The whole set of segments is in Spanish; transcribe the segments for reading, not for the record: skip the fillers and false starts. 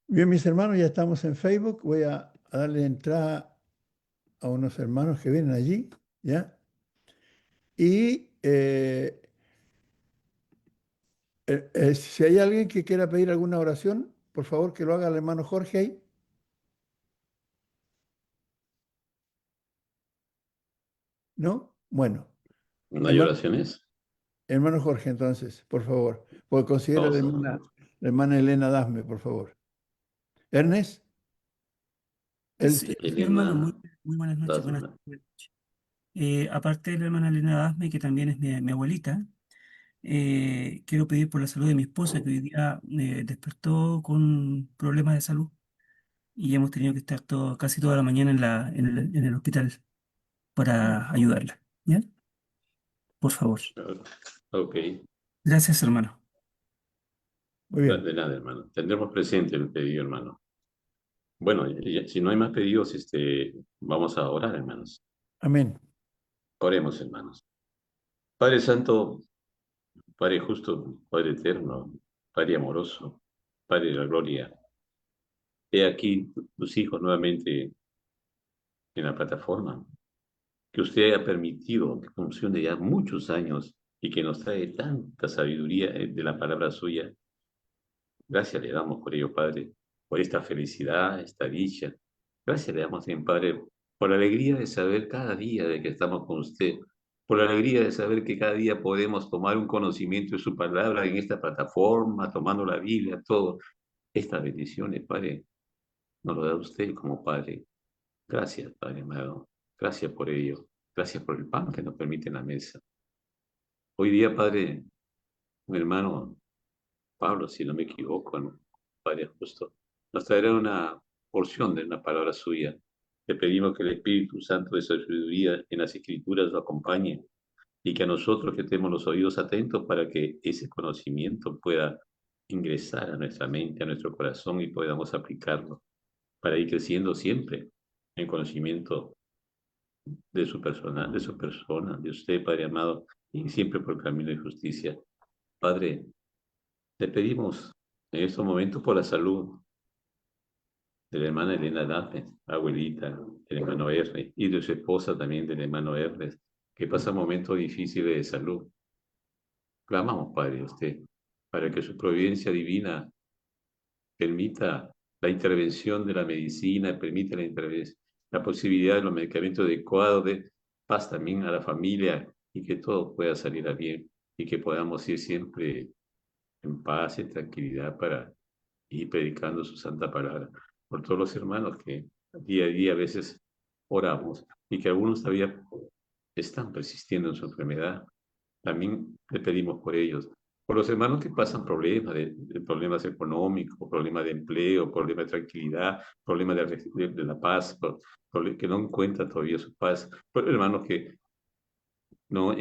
Bien, mis hermanos, ya estamos en Facebook. Voy a darle entrada a unos hermanos que vienen allí, ¿ya? Y si hay alguien que quiera pedir alguna oración, por favor que lo haga el hermano Jorge ahí, ¿no? Bueno, ¿No hay hermano, oraciones? hermano Jorge, entonces, por favor, porque considera a Vamos a... la hermana Elena Dasme, por favor. Ernest, él, Sí, sí, hermano, Elena, muy buenas noches, buenas Dasma. noches. Aparte de la hermana Elena Dasme, que también es mi abuelita, quiero pedir por la salud de mi esposa, que hoy día despertó con problemas de salud y hemos tenido que estar casi toda la mañana en el hospital para ayudarla. ¿Ya? Por favor. Ok, Gracias, hermano. muy bien. de nada, hermano. Tendremos presente el pedido, hermano. Bueno, si no hay más pedidos, vamos a orar, hermanos. Amén. Oremos, hermanos. Padre Santo, Padre justo, Padre eterno, Padre amoroso, Padre de la gloria. He aquí tus hijos nuevamente en la plataforma, que usted ha permitido que funcione ya muchos años y que nos trae tanta sabiduría de la palabra suya. Gracias le damos por ello, Padre, por esta felicidad, esta dicha. Gracias le damos bien, Padre, por la alegría de saber cada día de que estamos con usted, por la alegría de saber que cada día podemos tomar un conocimiento de su palabra en esta plataforma, tomando la Biblia, todo. Estas bendiciones, Padre, nos lo da usted como Padre. Gracias, Padre amado. Gracias por ello. Gracias por el pan que nos permite en la mesa. Hoy día, Padre, mi hermano Pablo, si no me equivoco, ¿no? Padre justo, nos traerá una porción de una palabra suya. Le pedimos que el Espíritu Santo de sabiduría en las Escrituras lo acompañe y que a nosotros que tenemos los oídos atentos para que ese conocimiento pueda ingresar a nuestra mente, a nuestro corazón y podamos aplicarlo para ir creciendo siempre en conocimiento de usted, Padre amado, y siempre por el camino de justicia. Padre, le pedimos en estos momentos por la salud de la hermana Elena Dafne, abuelita del hermano R, y de su esposa también del hermano R, que pasa momentos difíciles de salud. Clamamos, Padre, a usted, para que su providencia divina permita la intervención de la medicina, permita la posibilidad de los medicamentos adecuados, de paz también a la familia y que todo pueda salir a bien y que podamos ir siempre en paz y tranquilidad para ir predicando su santa palabra. Por todos los hermanos que día a día a veces oramos y que algunos todavía están persistiendo en su enfermedad, también le pedimos por ellos. Por los hermanos que pasan problemas, de problemas económicos, problemas de empleo, problemas de tranquilidad, problemas de la paz, que no encuentran todavía su paz. Por hermanos que no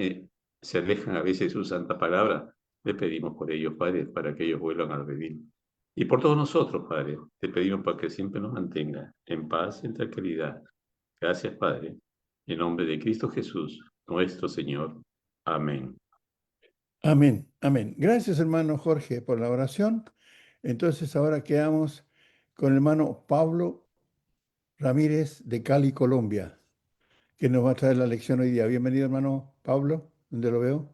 se alejan a veces de su santa palabra, le pedimos por ellos, Padre, para que ellos vuelvan al redil. Y por todos nosotros, Padre, te pedimos para que siempre nos mantenga en paz y en tranquilidad. Gracias, Padre. En nombre de Cristo Jesús, nuestro Señor. Amén. Amén. Amén. Gracias, hermano Jorge, por la oración. Entonces, ahora quedamos con el hermano Pablo Ramírez de Cali, Colombia, que nos va a traer la lección hoy día. Bienvenido, hermano Pablo. ¿Dónde lo veo?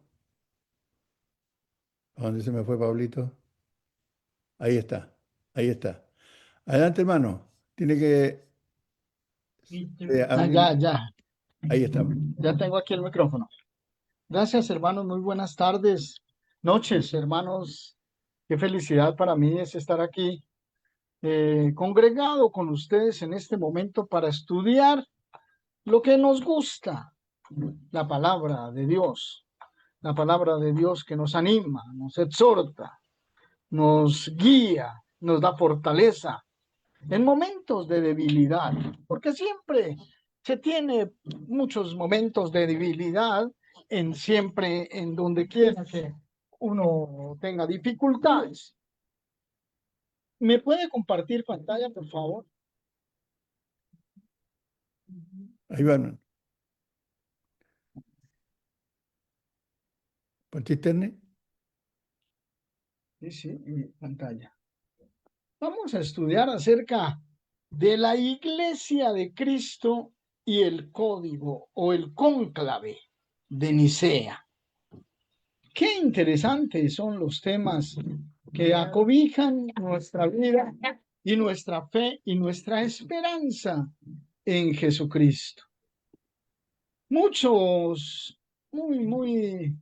¿A dónde se me fue Pablito? Ahí está. Ahí está. Adelante, hermano. Tiene que Ah, abrir. ya, Ahí está. ya tengo aquí el micrófono. Gracias, hermanos. Muy buenas tardes, noches, hermanos. Qué felicidad para mí es estar aquí congregado con ustedes en este momento para estudiar lo que nos gusta, la palabra de Dios que nos anima, nos exhorta, nos guía, nos da fortaleza en momentos de debilidad, porque siempre se tiene muchos momentos de debilidad siempre en donde quiera que uno tenga dificultades. ¿Me puede compartir pantalla, por favor? Ahí va, hermano. ¿Partiste, Ernest? Sí, sí, mi pantalla. Vamos a estudiar acerca de la Iglesia de Cristo y el código o el cónclave de Nicea. Qué interesantes son los temas que acobijan nuestra vida y nuestra fe y nuestra esperanza en Jesucristo. Muchos, muy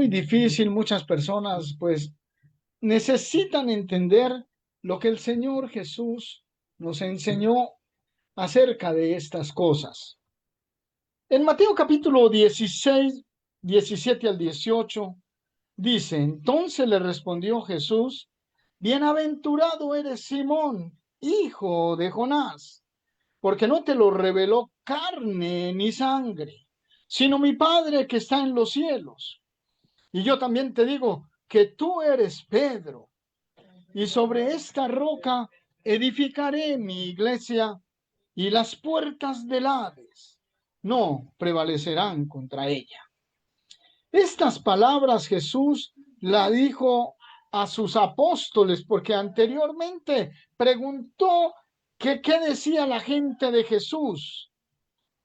difícil, muchas personas pues necesitan entender lo que el Señor Jesús nos enseñó acerca de estas cosas. En Mateo capítulo 16, 17 al 18, dice: entonces le respondió Jesús: bienaventurado eres Simón, hijo de Jonás, porque no te lo reveló carne ni sangre, sino mi Padre que está en los cielos. Y yo también te digo que tú eres Pedro, y sobre esta roca edificaré mi iglesia, y las puertas del Hades no prevalecerán contra ella. Estas palabras Jesús la dijo a sus apóstoles, porque anteriormente preguntó que qué decía la gente de Jesús.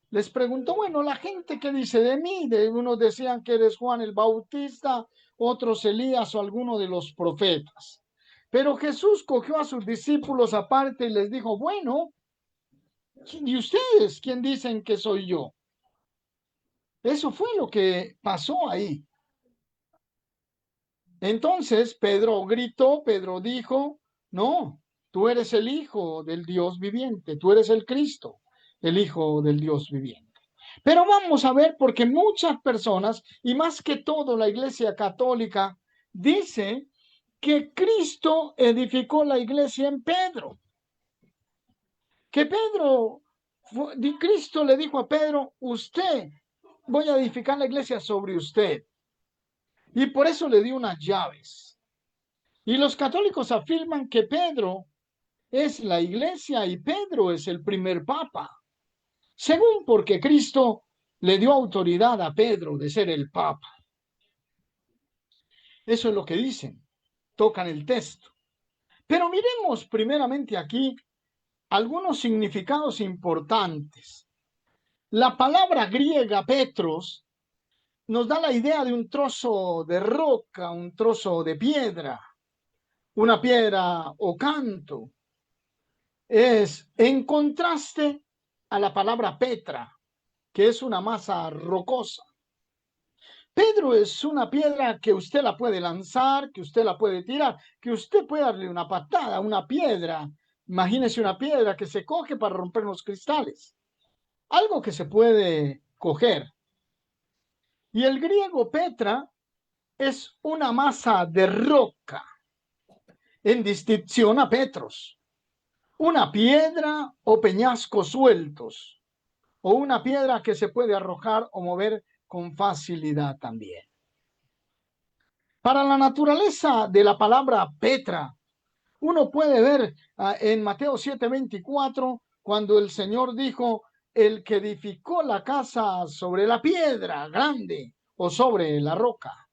Les preguntó, bueno, la gente qué dice de mí. Unos decían que eres Juan el Bautista, otros Elías o alguno de los profetas. Pero Jesús cogió a sus discípulos aparte y les dijo, bueno, ¿y ustedes quién dicen que soy yo? Eso fue lo que pasó ahí. Entonces Pedro gritó, Pedro dijo, no, tú eres el Hijo del Dios viviente, tú eres el Cristo, el Hijo del Dios viviente. Pero vamos a ver, porque muchas personas, y más que todo la Iglesia Católica, dice que Cristo edificó la iglesia en Pedro. Que Cristo le dijo a Pedro, usted, voy a edificar la iglesia sobre usted. Y por eso le dio unas llaves. Y los católicos afirman que Pedro es la iglesia y Pedro es el primer papa. Según porque Cristo le dio autoridad a Pedro de ser el papa. Eso es lo que dicen. Tocan el texto. Pero miremos primeramente aquí algunos significados importantes. La palabra griega Petros nos da la idea de un trozo de roca, un trozo de piedra, una piedra o canto. Es en contraste a la palabra Petra, que es una masa rocosa. Pedro es una piedra que usted la puede lanzar, que usted la puede tirar, que usted puede darle una patada, una piedra. Imagínese una piedra que se coge para romper los cristales. Algo que se puede coger. Y el griego Petra es una masa de roca, en distinción a Petros. Una piedra o peñascos sueltos, o una piedra que se puede arrojar o mover con facilidad también. Para la naturaleza de la palabra Petra, uno puede ver en Mateo 7:24, cuando el Señor dijo, el que edificó la casa sobre la piedra grande o sobre la roca.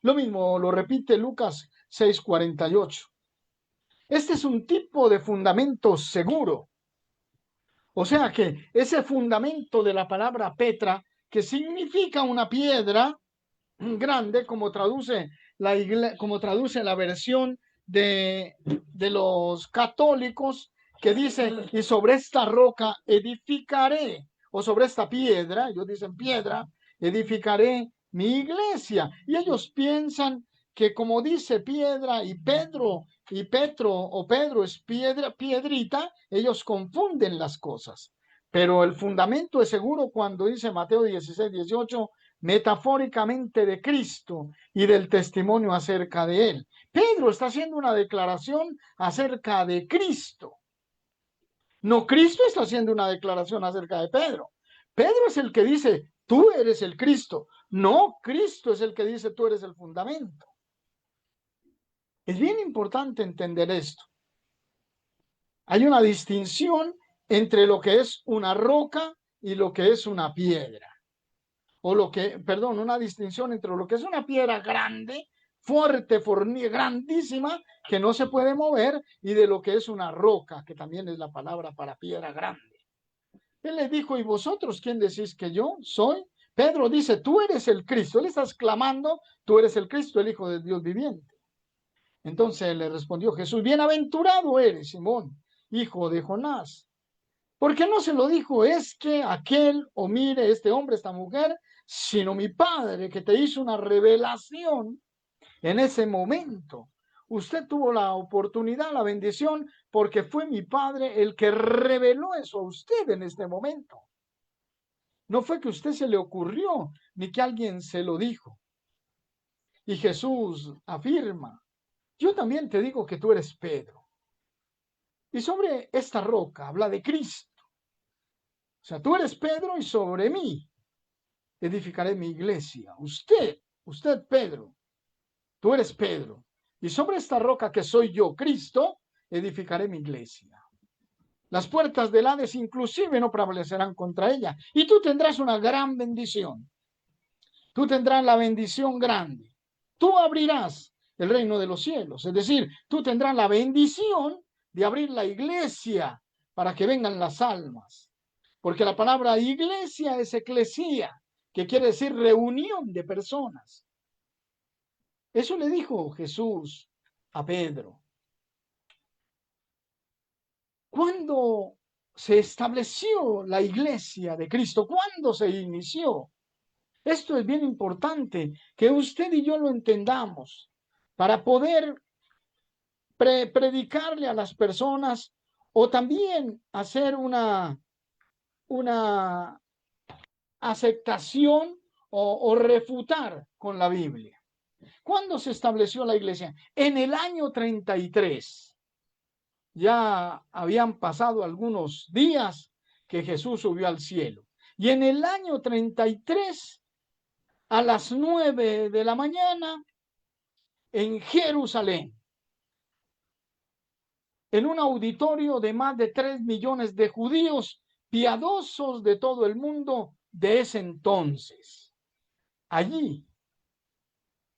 Lo mismo lo repite Lucas 6:48. Este es un tipo de fundamento seguro. O sea que ese fundamento de la palabra Petra, que significa una piedra grande, como traduce la versión de los católicos, que dice, y sobre esta roca edificaré, o sobre esta piedra, ellos dicen piedra, edificaré mi iglesia. Y ellos piensan que como dice piedra y Pedro y Petro o Pedro es piedra, piedrita, ellos confunden las cosas. Pero el fundamento es seguro cuando dice Mateo 16:18, metafóricamente de Cristo y del testimonio acerca de él. Pedro está haciendo una declaración acerca de Cristo. No, Cristo está haciendo una declaración acerca de Pedro. Pedro es el que dice, tú eres el Cristo. No, Cristo es el que dice, tú eres el fundamento. Es bien importante entender esto. Hay una distinción entre lo que es una roca y lo que es una piedra. Una distinción entre lo que es una piedra grande, fuerte, grandísima, que no se puede mover, y de lo que es una roca, que también es la palabra para piedra grande. Él le dijo, ¿y vosotros quién decís que yo soy? Pedro dice, tú eres el Cristo. Él está exclamando, tú eres el Cristo, el Hijo de Dios viviente. Entonces le respondió Jesús, bienaventurado eres, Simón, hijo de Jonás. ¿Por qué no se lo dijo? Es que aquel, o mire, este hombre, esta mujer, sino mi Padre, que te hizo una revelación en ese momento. Usted tuvo la oportunidad, la bendición, porque fue mi Padre el que reveló eso a usted en este momento. No fue que a usted se le ocurrió, ni que alguien se lo dijo. Y Jesús afirma, yo también te digo que tú eres Pedro. Y sobre esta roca habla de Cristo. O sea, tú eres Pedro y sobre mí edificaré mi iglesia. Usted Pedro, tú eres Pedro. Y sobre esta roca que soy yo, Cristo, edificaré mi iglesia. Las puertas del Hades inclusive no prevalecerán contra ella. Y tú tendrás una gran bendición. Tú tendrás la bendición grande. Tú abrirás el reino de los cielos. Es decir, tú tendrás la bendición de abrir la iglesia para que vengan las almas. Porque la palabra iglesia es eclesía, que quiere decir reunión de personas. Eso le dijo Jesús a Pedro. ¿Cuándo se estableció la iglesia de Cristo? ¿Cuándo se inició? Esto es bien importante que usted y yo lo entendamos para poder predicarle a las personas o también hacer una aceptación o refutar con la Biblia. ¿Cuándo se estableció la iglesia? En el año 33. Ya habían pasado algunos días que Jesús subió al cielo. Y en el año 33, a las 9 de la mañana, en Jerusalén, en un auditorio de más de 3 millones de judíos piadosos de todo el mundo de ese entonces. Allí,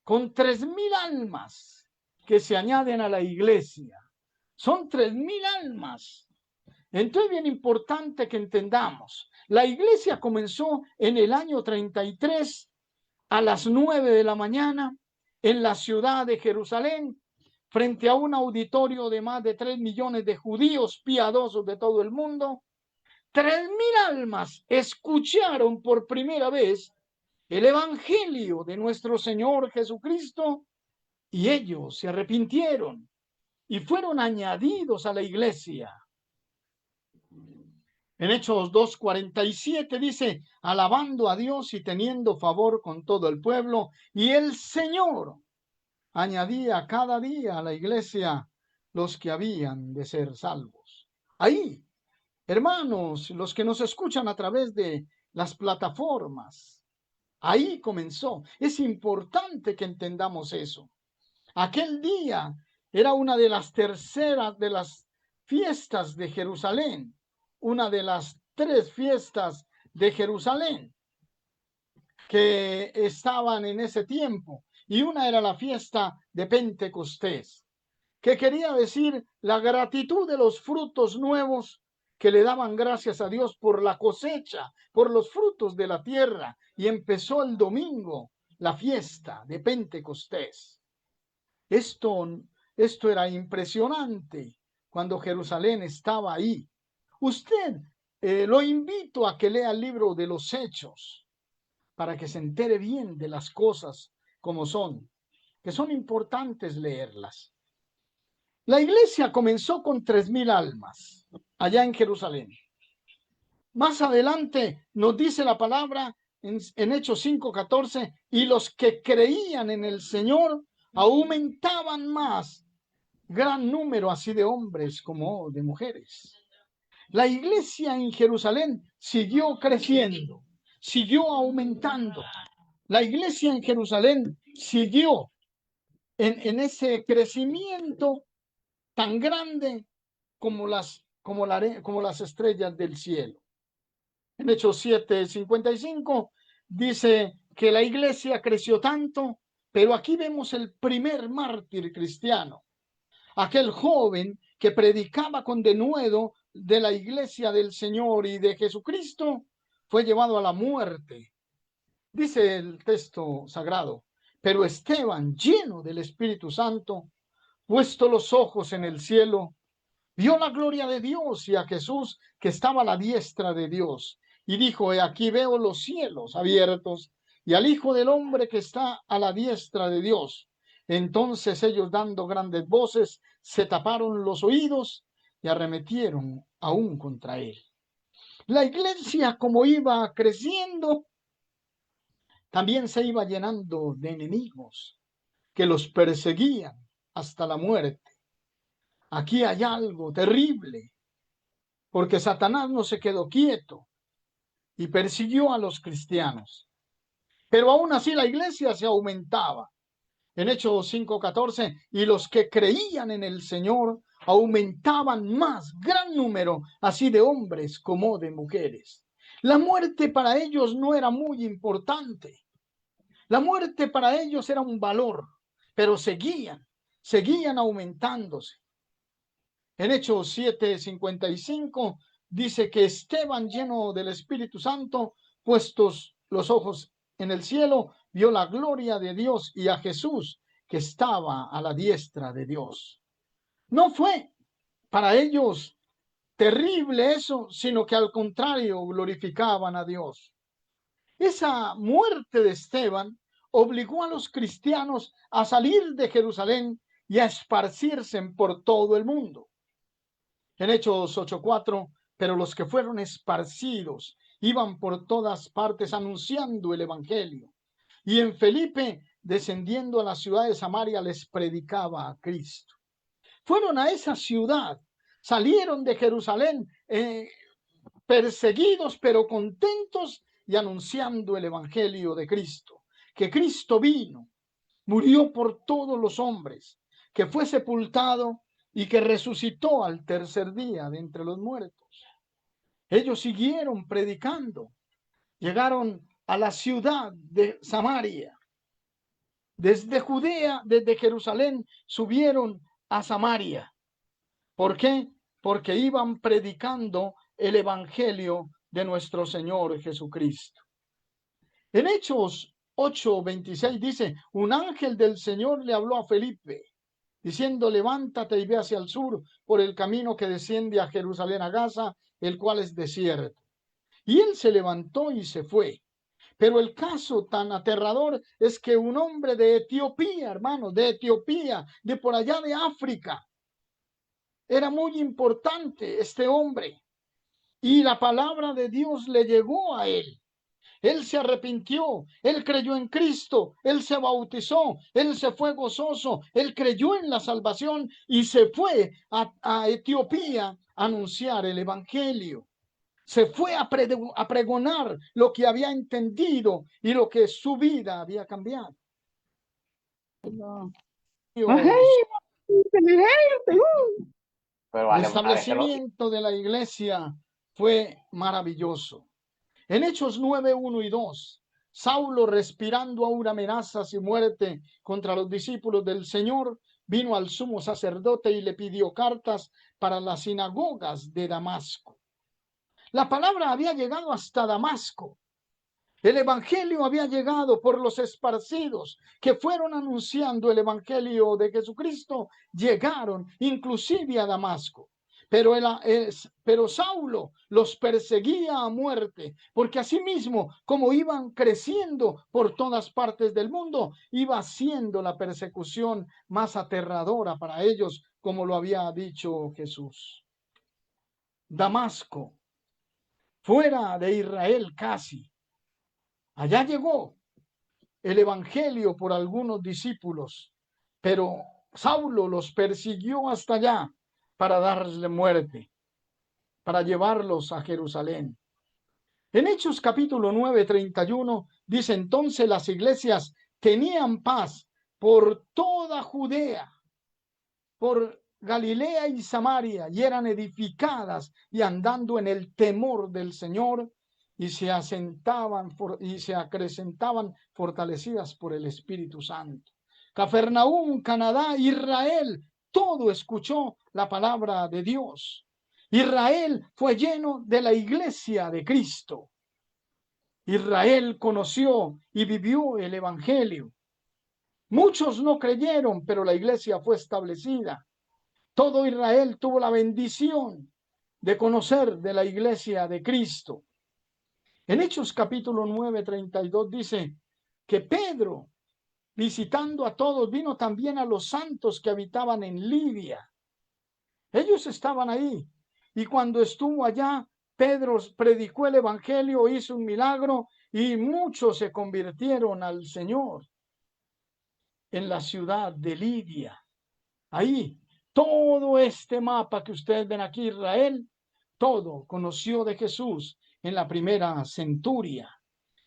con 3,000 almas que se añaden a la iglesia. Son 3,000 almas. Entonces, bien importante que entendamos. La iglesia comenzó en el año 33 a las 9 de la mañana en la ciudad de Jerusalén, frente a un auditorio de más de 3 millones de judíos piadosos de todo el mundo. 3,000 almas escucharon por primera vez el evangelio de nuestro Señor Jesucristo y ellos se arrepintieron y fueron añadidos a la iglesia. En Hechos 2:47 dice, alabando a Dios y teniendo favor con todo el pueblo, y el Señor añadía cada día a la iglesia los que habían de ser salvos. Ahí, hermanos, los que nos escuchan a través de las plataformas, ahí comenzó. Es importante que entendamos eso. Aquel día era una de las terceras de las fiestas de Jerusalén, una de las 3 fiestas de Jerusalén que estaban en ese tiempo. Y una era la fiesta de Pentecostés, que quería decir la gratitud de los frutos nuevos que le daban gracias a Dios por la cosecha, por los frutos de la tierra. Y empezó el domingo la fiesta de Pentecostés. Esto era impresionante cuando Jerusalén estaba ahí. Usted lo invito a que lea el libro de los Hechos para que se entere bien de las cosas como son, que son importantes leerlas. La iglesia comenzó con 3,000 almas allá en Jerusalén. Más adelante nos dice la palabra en Hechos 5:14, y los que creían en el Señor aumentaban más, gran número así de hombres como de mujeres. La iglesia en Jerusalén siguió creciendo, siguió aumentando. La iglesia en Jerusalén siguió en ese crecimiento tan grande como las estrellas del cielo. En Hechos 7:55 dice que la iglesia creció tanto Pero aquí vemos el primer mártir cristiano, aquel joven que predicaba con denuedo de la iglesia del Señor y de Jesucristo, fue llevado a la muerte. Dice el texto sagrado, pero Esteban, lleno del Espíritu Santo, puesto los ojos en el cielo, vio la gloria de Dios y a Jesús que estaba a la diestra de Dios. Y dijo, he aquí veo los cielos abiertos y al Hijo del Hombre que está a la diestra de Dios. Entonces ellos, dando grandes voces, se taparon los oídos y arremetieron aún contra él. La iglesia, como iba creciendo, también se iba llenando de enemigos que los perseguían hasta la muerte. Aquí hay algo terrible, porque Satanás no se quedó quieto y persiguió a los cristianos. Pero aún así la iglesia se aumentaba. En Hechos 5:14, y los que creían en el Señor aumentaban más, gran número, así de hombres como de mujeres. La muerte para ellos no era muy importante. La muerte para ellos era un valor, pero seguían aumentándose. En Hechos 7:55 dice que Esteban, lleno del Espíritu Santo, puestos los ojos en el cielo, vio la gloria de Dios y a Jesús que estaba a la diestra de Dios. No fue para ellos terrible eso, sino que al contrario glorificaban a Dios. Esa muerte de Esteban obligó a los cristianos a salir de Jerusalén y a esparcirse por todo el mundo. En Hechos 8:4, pero los que fueron esparcidos iban por todas partes anunciando el evangelio. Y en Felipe, descendiendo a la ciudad de Samaria, les predicaba a Cristo. Fueron a esa ciudad, salieron de Jerusalén perseguidos pero contentos y anunciando el evangelio de Cristo. Que Cristo vino, murió por todos los hombres, que fue sepultado y que resucitó al tercer día de entre los muertos. Ellos siguieron predicando, llegaron a la ciudad de Samaria. Desde Judea, desde Jerusalén, subieron a Samaria. ¿Por qué? Porque iban predicando el evangelio de nuestro Señor Jesucristo. En Hechos 8:26 dice, un ángel del Señor le habló a Felipe, diciendo, levántate y ve hacia el sur por el camino que desciende a Jerusalén, a Gaza, el cual es desierto. Y él se levantó y se fue. Pero el caso tan aterrador es que un hombre de Etiopía, hermanos, de Etiopía, de por allá de África, era muy importante este hombre. Y la palabra de Dios le llegó a él. Él se arrepintió, él creyó en Cristo, él se bautizó, él se fue gozoso, él creyó en la salvación y se fue a Etiopía a anunciar el evangelio. Se fue a pregonar lo que había entendido y lo que su vida había cambiado. El establecimiento de la iglesia fue maravilloso. En Hechos 9:1 y 2, Saulo, respirando aún amenazas y muerte contra los discípulos del Señor, vino al sumo sacerdote y le pidió cartas para las sinagogas de Damasco. La palabra había llegado hasta Damasco. El evangelio había llegado por los esparcidos que fueron anunciando el evangelio de Jesucristo, llegaron inclusive a Damasco. Pero Saulo los perseguía a muerte, porque asimismo, como iban creciendo por todas partes del mundo, iba siendo la persecución más aterradora para ellos, como lo había dicho Jesús. Damasco, fuera de Israel casi. Allá llegó el evangelio por algunos discípulos, pero Saulo los persiguió hasta allá para darle muerte, para llevarlos a Jerusalén. En Hechos capítulo 9:31 dice, entonces las iglesias tenían paz por toda Judea, por Galilea y Samaria, y eran edificadas y andando en el temor del Señor y se asentaban y se acrecentaban fortalecidas por el Espíritu Santo. Cafarnaúm, Canadá, Israel, todo escuchó la palabra de Dios. Israel fue lleno de la iglesia de Cristo. Israel conoció y vivió el evangelio. Muchos no creyeron, pero la iglesia fue establecida. Todo Israel tuvo la bendición de conocer de la iglesia de Cristo. En Hechos capítulo 9, 32 dice que Pedro, visitando a todos, vino también a los santos que habitaban en Libia. Ellos estaban ahí. Y cuando estuvo allá, Pedro predicó el evangelio, hizo un milagro y muchos se convirtieron al Señor en la ciudad de Lidia. Ahí, todo este mapa que ustedes ven aquí, Israel, todo conoció de Jesús en la primera centuria,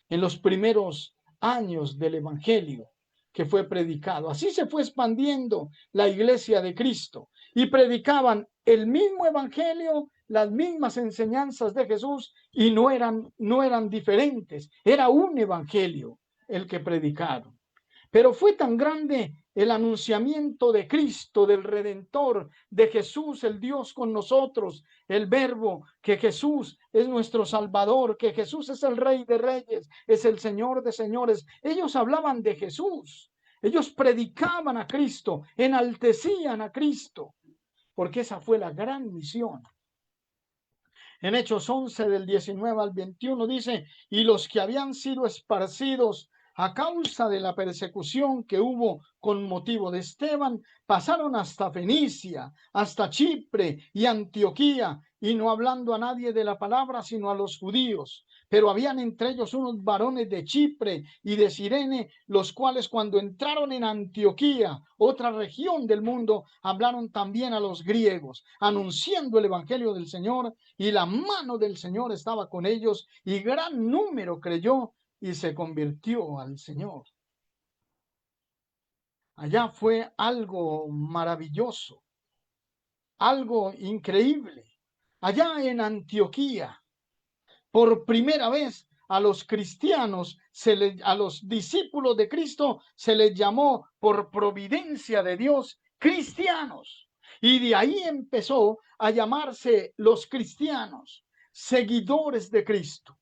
en los primeros años del evangelio que fue predicado. Así se fue expandiendo la iglesia de Cristo y predicaban el mismo evangelio, las mismas enseñanzas de Jesús y no eran diferentes. Era un evangelio el que predicaron. Pero fue tan grande el anunciamiento de Cristo, del Redentor, de Jesús, el Dios con nosotros, el Verbo, que Jesús es nuestro Salvador, que Jesús es el Rey de Reyes, es el Señor de Señores. Ellos hablaban de Jesús, ellos predicaban a Cristo, enaltecían a Cristo, porque esa fue la gran misión. En Hechos 11 del 19 al 21 dice, y los que habían sido esparcidos a causa de la persecución que hubo con motivo de Esteban, pasaron hasta Fenicia, hasta Chipre y Antioquía, y no hablando a nadie de la palabra, sino a los judíos. Pero habían entre ellos unos varones de Chipre y de Cirene, los cuales cuando entraron en Antioquía, otra región del mundo, hablaron también a los griegos, anunciando el evangelio del Señor, y la mano del Señor estaba con ellos, y gran número creyó y se convirtió al Señor. Allá fue algo maravilloso, algo increíble. Allá en Antioquía, por primera vez a los cristianos, a los discípulos de Cristo, se les llamó por providencia de Dios cristianos. Y de ahí empezó a llamarse los cristianos, seguidores de Cristo.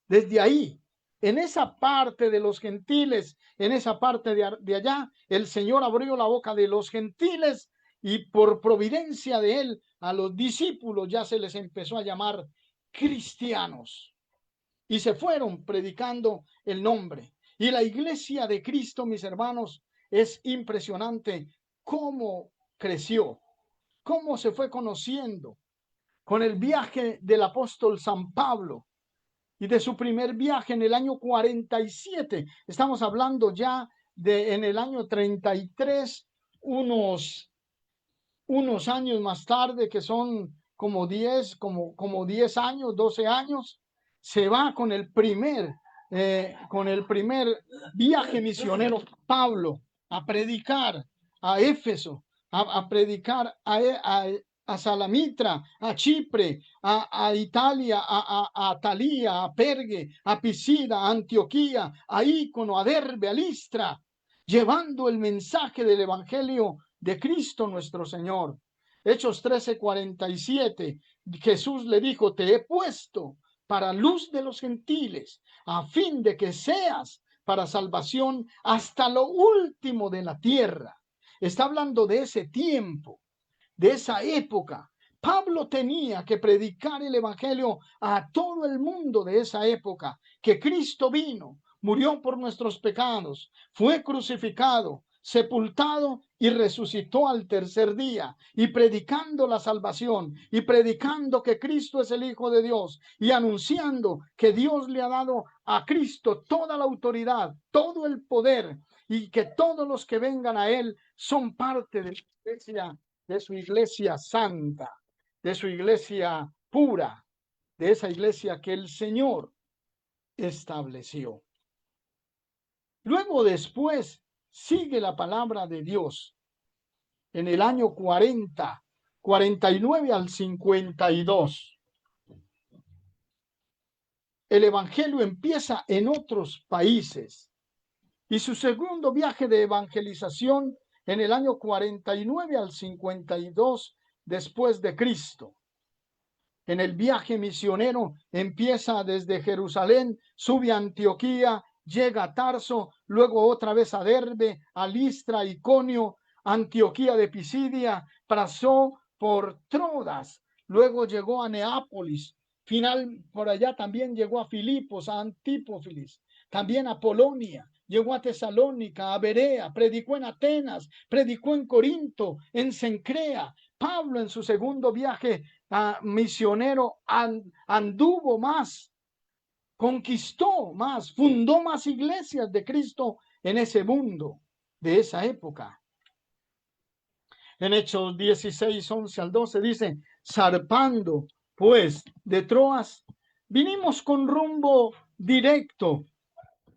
Desde ahí, en esa parte de los gentiles, en esa parte de allá, el Señor abrió la boca de los gentiles y por providencia de él, a los discípulos ya se les empezó a llamar cristianos. Y se fueron predicando el nombre. Y la iglesia de Cristo, mis hermanos, es impresionante cómo creció, cómo se fue conociendo con el viaje del apóstol San Pablo y de su primer viaje en el año 47. Estamos hablando ya de en el año 33, unos años más tarde, que son como 10 años, 12 años, se va con el primer viaje misionero Pablo a predicar a Éfeso, a predicar a Salamitra, a Chipre, a Italia, a Atalía, a Pergue, a Pisida, a Antioquía, a Ícono, a Derbe, a Listra, llevando el mensaje del evangelio de Cristo nuestro Señor. Hechos 13:47, Jesús le dijo, te he puesto para luz de los gentiles, a fin de que seas para salvación hasta lo último de la tierra. Está hablando de ese tiempo, de esa época. Pablo tenía que predicar el evangelio a todo el mundo de esa época, que Cristo vino, murió por nuestros pecados, fue crucificado, sepultado y resucitó al tercer día, y predicando la salvación, y predicando que Cristo es el Hijo de Dios, y anunciando que Dios le ha dado a Cristo toda la autoridad, todo el poder, y que todos los que vengan a él son parte de la iglesia, de su iglesia santa, de su iglesia pura, de esa iglesia que el Señor estableció. Luego después sigue la palabra de Dios en el año 49 al 52. el evangelio empieza en otros países. Y su segundo viaje de evangelización en el año 49 al 52 después de Cristo. En el viaje misionero empieza desde Jerusalén, sube a Antioquía, llega a Tarso, luego otra vez a Derbe, a Listra, Iconio, Antioquía de Pisidia, pasó por Troas, luego llegó a Neápolis, final por allá también llegó a Filipos, a Antípolis, también a Polonia, llegó a Tesalónica, a Berea, predicó en Atenas, predicó en Corinto, en Cencrea. Pablo en su segundo viaje misionero anduvo más, conquistó más, fundó más iglesias de Cristo en ese mundo de esa época. En Hechos 16, 11 al 12 dice, zarpando pues de Troas, vinimos con rumbo directo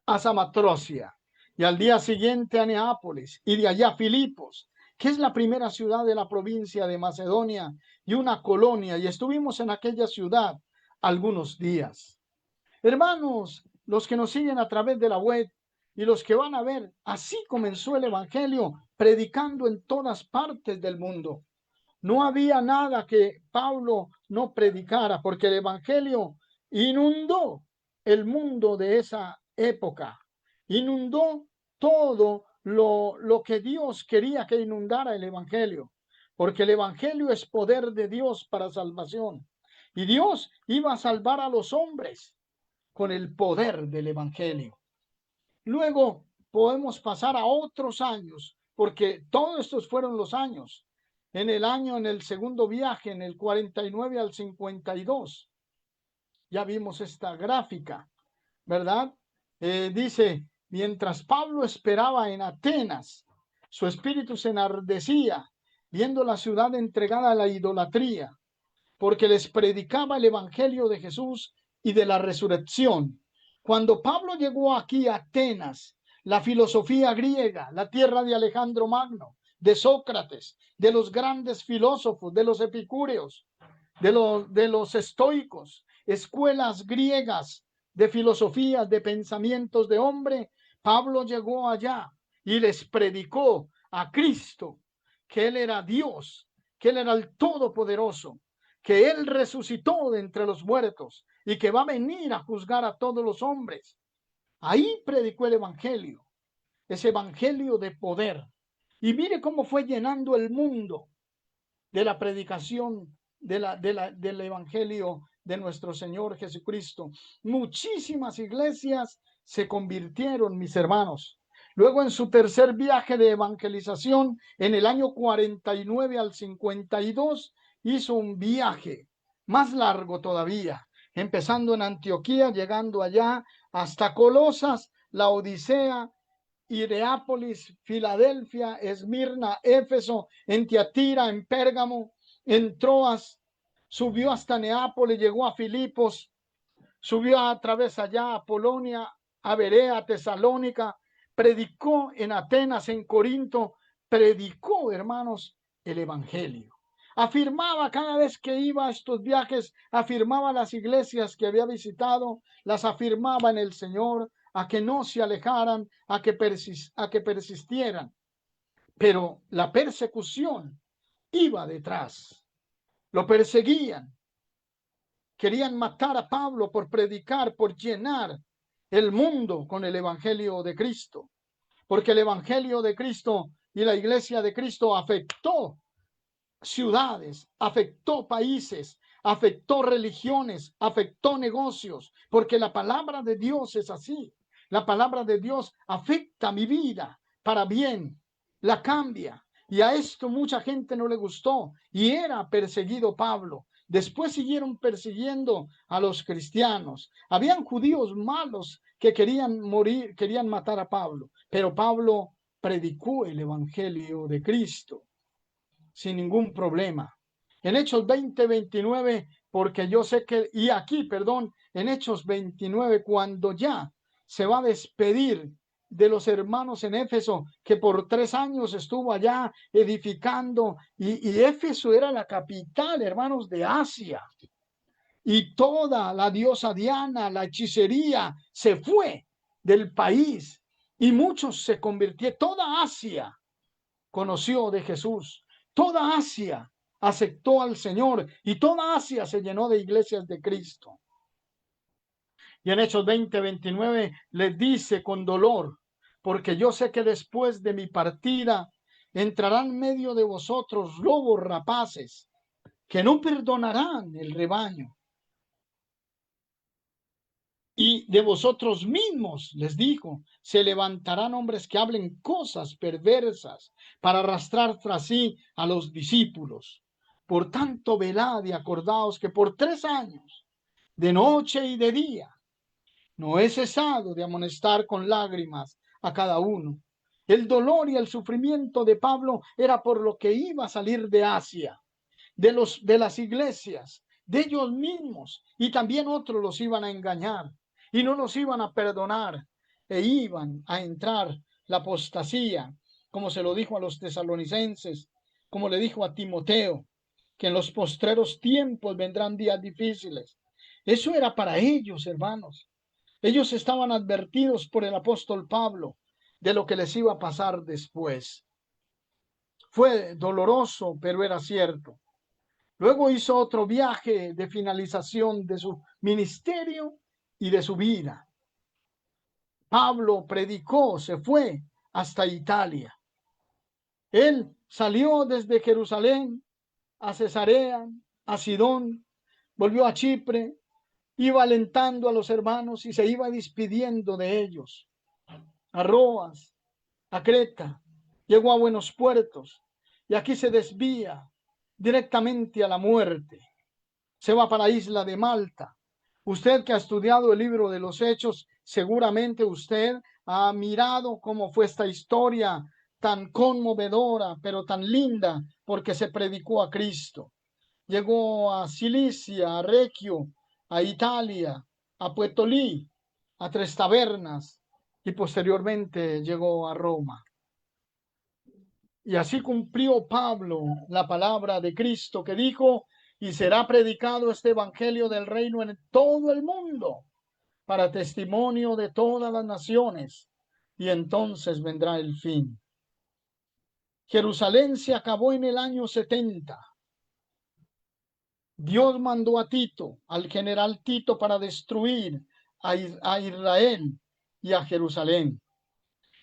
a Samatrocia y al día siguiente a Neápolis y de allá a Filipos, que es la primera ciudad de la provincia de Macedonia y una colonia, y estuvimos en aquella ciudad algunos días. Hermanos, los que nos siguen a través de la web y los que van a ver, así comenzó el evangelio, predicando en todas partes del mundo. No había nada que Pablo no predicara, porque el evangelio inundó el mundo de esa época, inundó todo lo que Dios quería que inundara el evangelio, porque el evangelio es poder de Dios para salvación, y Dios iba a salvar a los hombres con el poder del evangelio. Luego podemos pasar a otros años, porque todos estos fueron los años. En el segundo viaje, en el 49 al 52. Ya vimos esta gráfica, ¿verdad? Dice, mientras Pablo esperaba en Atenas, su espíritu se enardecía, viendo la ciudad entregada a la idolatría, porque les predicaba el evangelio de Jesús y de la resurrección. Cuando Pablo llegó aquí a Atenas, la filosofía griega, la tierra de Alejandro Magno, de Sócrates, de los grandes filósofos, de los epicúreos, de los estoicos, escuelas griegas de filosofías, de pensamientos de hombre, Pablo llegó allá y les predicó a Cristo, que Él era Dios, que Él era el Todopoderoso, que Él resucitó de entre los muertos y que va a venir a juzgar a todos los hombres. Ahí predicó el evangelio, ese evangelio de poder. Y mire cómo fue llenando el mundo de la predicación del evangelio de nuestro Señor Jesucristo. Muchísimas iglesias se convirtieron, mis hermanos. Luego, en su tercer viaje de evangelización, en el año 49 al 52, hizo un viaje más largo todavía, empezando en Antioquía, llegando allá hasta Colosas, la Odisea, Hierápolis, Filadelfia, Esmirna, Éfeso, en Tiatira, en Pérgamo, en Troas, subió hasta Neápolis, llegó a Filipos, subió a través allá a Polonia, a Berea, Tesalónica, predicó en Atenas, en Corinto, predicó, hermanos, el evangelio. Afirmaba cada vez que iba a estos viajes, afirmaba las iglesias que había visitado, las afirmaba en el Señor, a que no se alejaran, a que persistieran. Pero la persecución iba detrás. Lo perseguían. Querían matar a Pablo por predicar, por llenar el mundo con el evangelio de Cristo. Porque el evangelio de Cristo y la iglesia de Cristo afectó ciudades, afectó países, afectó religiones, afectó negocios, porque la palabra de Dios es así. La palabra de Dios afecta mi vida para bien, la cambia. Y a esto mucha gente no le gustó y era perseguido Pablo. Después siguieron persiguiendo a los cristianos. Habían judíos malos que querían morir, querían matar a Pablo, pero Pablo predicó el evangelio de Cristo sin ningún problema. En Hechos 20, 29, porque yo sé que, y aquí, perdón, en Hechos 29, cuando ya se va a despedir de los hermanos en Éfeso, que por 3 años estuvo allá edificando, y Éfeso era la capital, hermanos, de Asia. y toda la diosa Diana, la hechicería, se fue del país y muchos se convirtieron. Toda Asia conoció de Jesús. Toda Asia aceptó al Señor y toda Asia se llenó de iglesias de Cristo. Y en Hechos 20:29 les dice con dolor, porque yo sé que después de mi partida entrarán en medio de vosotros lobos rapaces que no perdonarán el rebaño. Y de vosotros mismos, les dijo, se levantarán hombres que hablen cosas perversas para arrastrar tras sí a los discípulos. Por tanto, velad y acordaos que por 3 años, de noche y de día, no he cesado de amonestar con lágrimas a cada uno. El dolor y el sufrimiento de Pablo era por lo que iba a salir de Asia, de las iglesias, de ellos mismos, y también otros los iban a engañar y no los iban a perdonar e iban a entrar la apostasía, como se lo dijo a los tesalonicenses, como le dijo a Timoteo, que en los postreros tiempos vendrán días difíciles. Eso era para ellos, hermanos. Ellos estaban advertidos por el apóstol Pablo de lo que les iba a pasar después. Fue doloroso, pero era cierto. Luego hizo otro viaje de finalización de su ministerio y de su vida. Pablo predicó, se fue hasta Italia. Él salió desde Jerusalén a Cesarea, a Sidón, volvió a Chipre, iba alentando a los hermanos y se iba despidiendo de ellos. A Roas, a Creta, llegó a Buenos Puertos y aquí se desvía directamente a la muerte. Se va para la isla de Malta. Usted que ha estudiado el libro de los Hechos, seguramente usted ha mirado cómo fue esta historia tan conmovedora, pero tan linda, porque se predicó a Cristo. Llegó a Cilicia, a Reggio, a Italia, a Puetolí, a Tres Tabernas y posteriormente llegó a Roma. Y así cumplió Pablo la palabra de Cristo que dijo, y será predicado este evangelio del reino en todo el mundo para testimonio de todas las naciones, y entonces vendrá el fin. Jerusalén se acabó en el año 70. Dios mandó a Tito, al general Tito, para destruir a Israel y a Jerusalén.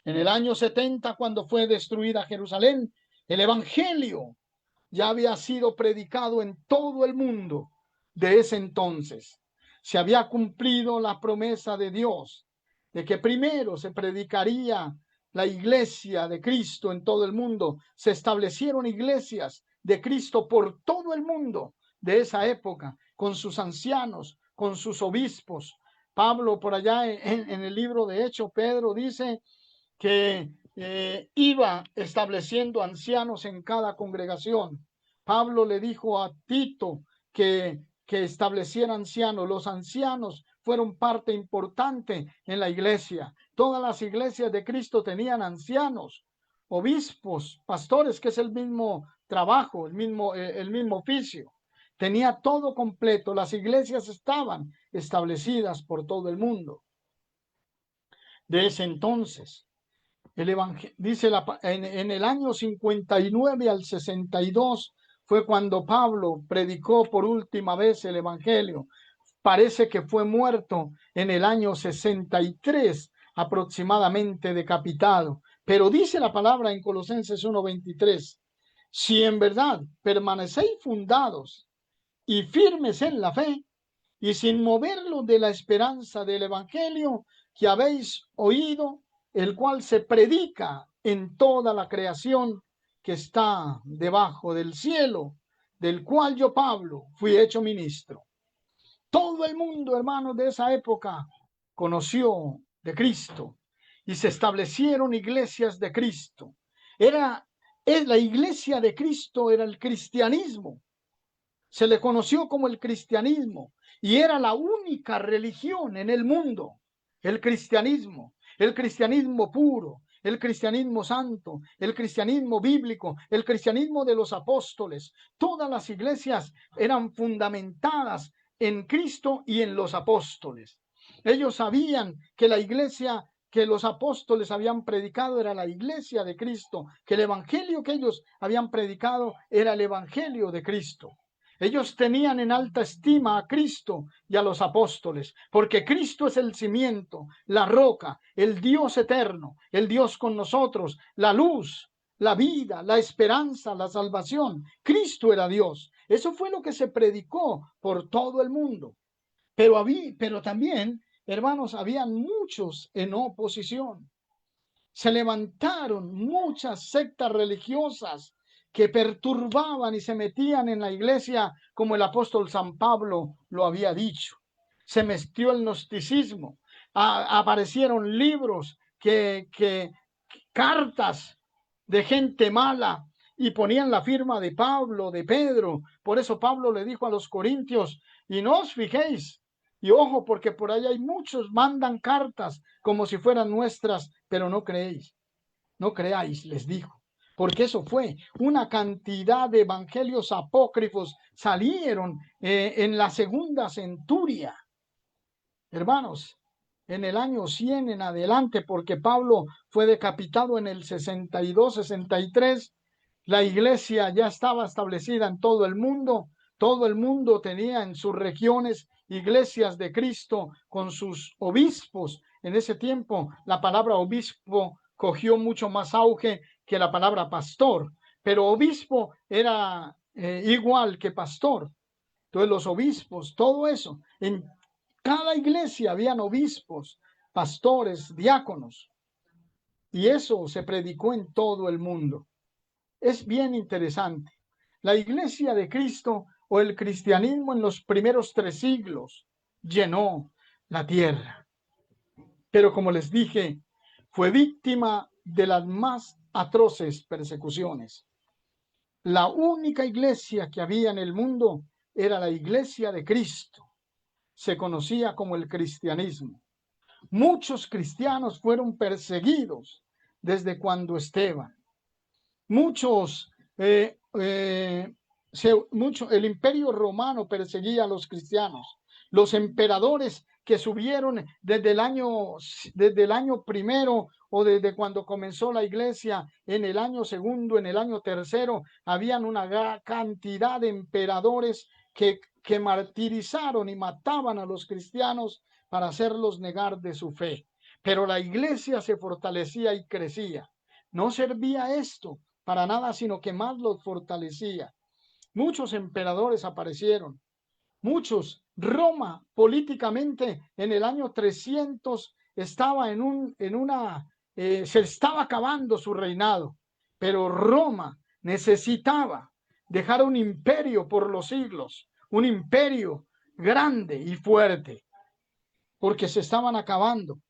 En el año 70, cuando fue destruida Jerusalén, el evangelio ya había sido predicado en todo el mundo de ese entonces. Se había cumplido la promesa de Dios de que primero se predicaría la iglesia de Cristo en todo el mundo. Se establecieron iglesias de Cristo por todo el mundo de esa época, con sus ancianos, con sus obispos. Pablo, por allá en el libro de Hechos, Pedro dice que iba estableciendo ancianos en cada congregación. Pablo le dijo a Tito que estableciera ancianos. Los ancianos fueron parte importante en la iglesia. Todas las iglesias de Cristo tenían ancianos, obispos, pastores, que es el mismo trabajo, el mismo oficio. Tenía todo completo. Las iglesias estaban establecidas por todo el mundo. De ese entonces, el evangelio, dice en el año 59 al 62 fue cuando Pablo predicó por última vez el evangelio. Parece que fue muerto en el año 63 aproximadamente, decapitado. Pero dice la palabra en Colosenses 1:23, si en verdad permanecéis fundados y firmes en la fe, y sin moverlo de la esperanza del evangelio que habéis oído, el cual se predica en toda la creación que está debajo del cielo, del cual yo, Pablo, fui hecho ministro. Todo el mundo, hermanos, de esa época conoció de Cristo y se establecieron iglesias de Cristo. La iglesia de Cristo era el cristianismo. Se le conoció como el cristianismo y era la única religión en el mundo, el cristianismo puro, el cristianismo santo, el cristianismo bíblico, el cristianismo de los apóstoles. Todas las iglesias eran fundamentadas en Cristo y en los apóstoles. Ellos sabían que la iglesia que los apóstoles habían predicado era la iglesia de Cristo, que el evangelio que ellos habían predicado era el evangelio de Cristo. Ellos tenían en alta estima a Cristo y a los apóstoles, porque Cristo es el cimiento, la roca, el Dios eterno, el Dios con nosotros, la luz, la vida, la esperanza, la salvación. Cristo era Dios. Eso fue lo que se predicó por todo el mundo. Pero también, hermanos, habían muchos en oposición. Se levantaron muchas sectas religiosas que perturbaban y se metían en la iglesia, como el apóstol San Pablo lo había dicho. Se metió el gnosticismo, aparecieron libros cartas de gente mala, y ponían la firma de Pablo, de Pedro. Por eso Pablo le dijo a los corintios, y no os fijéis, y ojo, porque por ahí hay muchos, mandan cartas como si fueran nuestras, pero no creéis, no creáis, les dijo. Porque eso fue una cantidad de evangelios apócrifos salieron en la segunda centuria, hermanos, en el año 100 en adelante, porque Pablo fue decapitado en el 62, 63. La iglesia ya estaba establecida en todo el mundo tenía en sus regiones iglesias de Cristo con sus obispos. En ese tiempo la palabra obispo cogió mucho más auge que la palabra pastor, pero obispo era igual que pastor. Entonces los obispos, todo eso, en cada iglesia habían obispos, pastores, diáconos, y eso se predicó en todo el mundo. Es bien interesante. La iglesia de Cristo o el cristianismo en los primeros 3 siglos llenó la tierra. Pero como les dije, fue víctima de las más atroces persecuciones. La única iglesia que había en el mundo era la iglesia de Cristo. Se conocía como el cristianismo. Muchos cristianos fueron perseguidos desde cuando Esteban. El imperio romano perseguía a los cristianos. Los emperadores que subieron desde el año primero o desde cuando comenzó la iglesia, en el año segundo, en el año tercero, habían una gran cantidad de emperadores que martirizaron y mataban a los cristianos para hacerlos negar de su fe. Pero la iglesia se fortalecía y crecía. No servía esto para nada, sino que más los fortalecía. Muchos emperadores aparecieron, muchos. Roma políticamente en el año 300 estaba se estaba acabando su reinado, pero Roma necesitaba dejar un imperio por los siglos, un imperio grande y fuerte, porque se estaban acabando.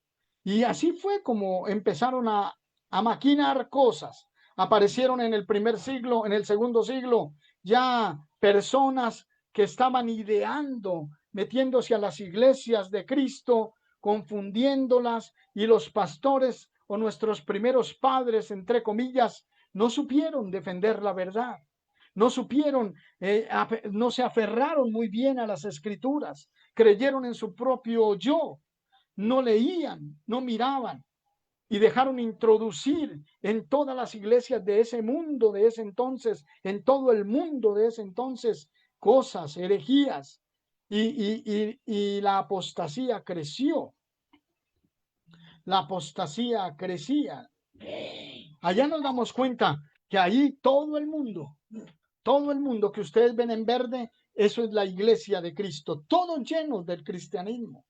Y así fue como empezaron a maquinar cosas. Aparecieron en el primer siglo, en el segundo siglo, ya personas que estaban ideando, metiéndose a las iglesias de Cristo, confundiéndolas, y los pastores o nuestros primeros padres, entre comillas, no supieron defender la verdad. No supieron, no se aferraron muy bien a las escrituras, creyeron en su propio yo, no leían, no miraban, y dejaron introducir en todas las iglesias de ese mundo de ese entonces, en todo el mundo de ese entonces, cosas, herejías, y la apostasía creció. La apostasía crecía. Allá nos damos cuenta que ahí todo el mundo que ustedes ven en verde, eso es la iglesia de Cristo, todo lleno del cristianismo.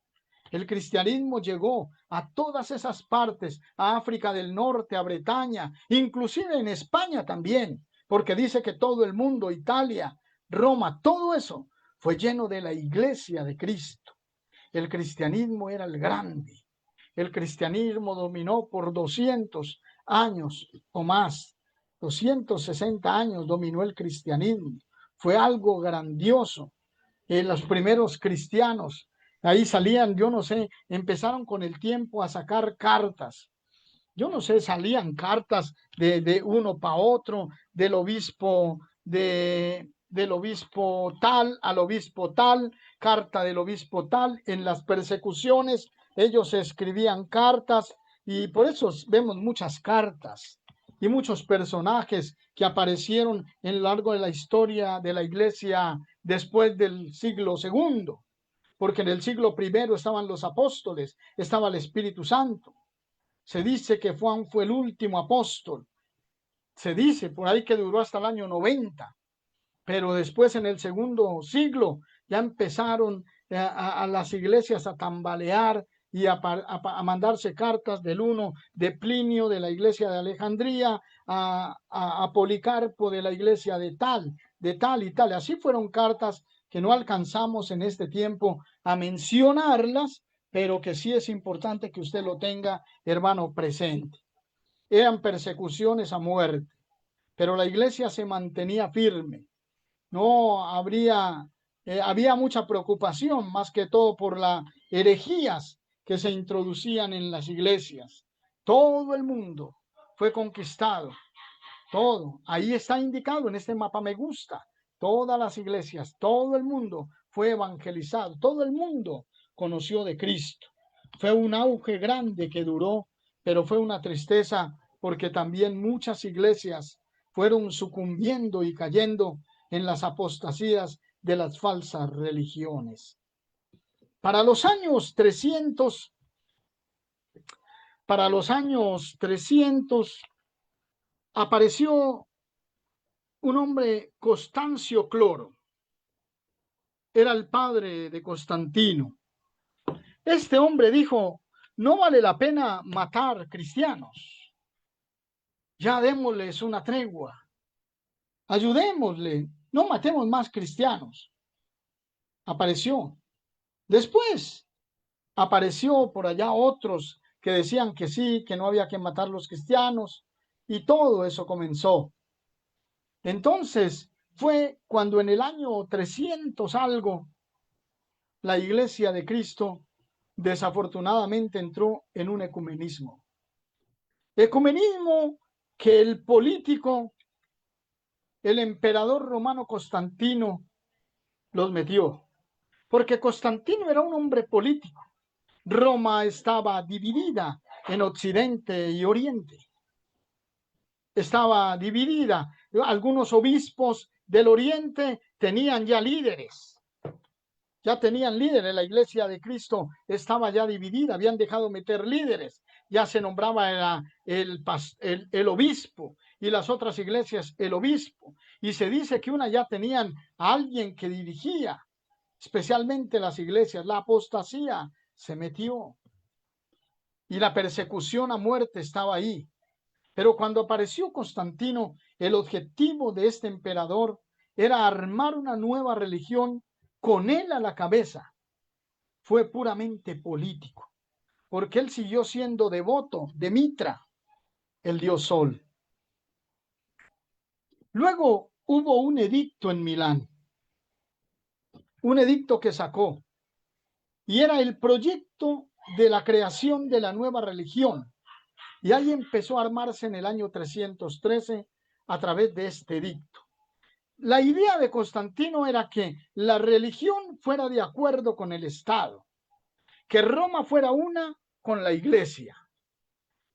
El cristianismo llegó a todas esas partes, a África del Norte, a Bretaña, inclusive en España también, porque dice que todo el mundo, Italia, Roma, todo eso fue lleno de la iglesia de Cristo. El cristianismo era el grande. El cristianismo dominó por 200 años o más. 260 años dominó el cristianismo. Fue algo grandioso. Los primeros cristianos, ahí salían, yo no sé, empezaron con el tiempo a sacar cartas. Yo no sé, salían cartas de uno para otro, del obispo de del obispo tal al obispo tal, carta del obispo tal. En las persecuciones ellos escribían cartas y por eso vemos muchas cartas y muchos personajes que aparecieron en lo largo de la historia de la iglesia después del siglo segundo, porque en el siglo primero estaban los apóstoles, estaba el Espíritu Santo. Se dice que Juan fue el último apóstol. Se dice por ahí que duró hasta el año 90, pero después en el segundo siglo ya empezaron a las iglesias a tambalear y a mandarse cartas del uno de Plinio de la iglesia de Alejandría, a Policarpo de la iglesia de tal y tal. Así fueron cartas que no alcanzamos en este tiempo a mencionarlas, pero que sí es importante que usted lo tenga, hermano, presente. Eran persecuciones a muerte, pero la iglesia se mantenía firme. No había mucha preocupación, más que todo por las herejías que se introducían en las iglesias. Todo el mundo fue conquistado, todo. Ahí está indicado en este mapa me gusta. Todas las iglesias, todo el mundo fue evangelizado, todo el mundo conoció de Cristo. Fue un auge grande que duró, pero fue una tristeza porque también muchas iglesias fueron sucumbiendo y cayendo en las apostasías de las falsas religiones. Para los años 300, apareció un hombre, Constancio Cloro. Era el padre de Constantino. Este hombre dijo, no vale la pena matar cristianos. Ya démosles una tregua. Ayudémosle. No matemos más cristianos. Apareció. Después apareció por allá otros que decían que sí, que no había que matar los cristianos. Y todo eso comenzó. Entonces fue cuando en el año 300 algo, la Iglesia de Cristo desafortunadamente entró en un ecumenismo. Ecumenismo que el político, el emperador romano Constantino, los metió. Porque Constantino era un hombre político. Roma estaba dividida en Occidente y Oriente. Estaba dividida. Algunos obispos del Oriente tenían ya líderes. Ya tenían líderes, la iglesia de Cristo estaba ya dividida, habían dejado meter líderes, ya se nombraba el obispo y las otras iglesias el obispo. Y se dice que una ya tenían a alguien que dirigía, especialmente las iglesias. La apostasía se metió y la persecución a muerte estaba ahí. Pero cuando apareció Constantino, el objetivo de este emperador era armar una nueva religión con él a la cabeza. Fue puramente político, porque él siguió siendo devoto de Mitra, el dios Sol. Luego hubo un edicto en Milán, un edicto que sacó, y era el proyecto de la creación de la nueva religión. Y ahí empezó a armarse en el año 313 a través de este edicto. La idea de Constantino era que la religión fuera de acuerdo con el Estado, que Roma fuera una con la iglesia.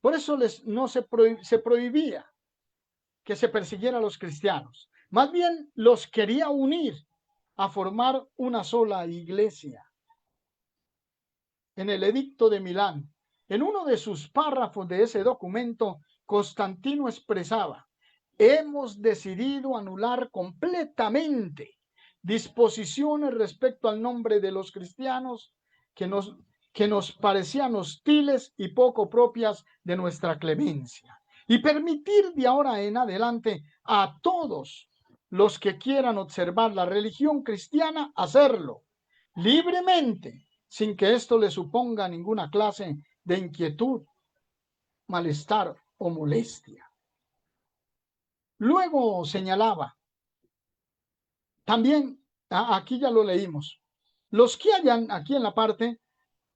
Por eso se prohibía que se persiguiera a los cristianos. Más bien los quería unir a formar una sola iglesia. En el edicto de Milán, en uno de sus párrafos de ese documento, Constantino expresaba: hemos decidido anular completamente disposiciones respecto al nombre de los cristianos que nos parecían hostiles y poco propias de nuestra clemencia, y permitir de ahora en adelante a todos los que quieran observar la religión cristiana hacerlo libremente, sin que esto le suponga ninguna clase de inquietud, malestar o molestia. Luego señalaba, también, aquí ya lo leímos, los que hayan, aquí en la parte,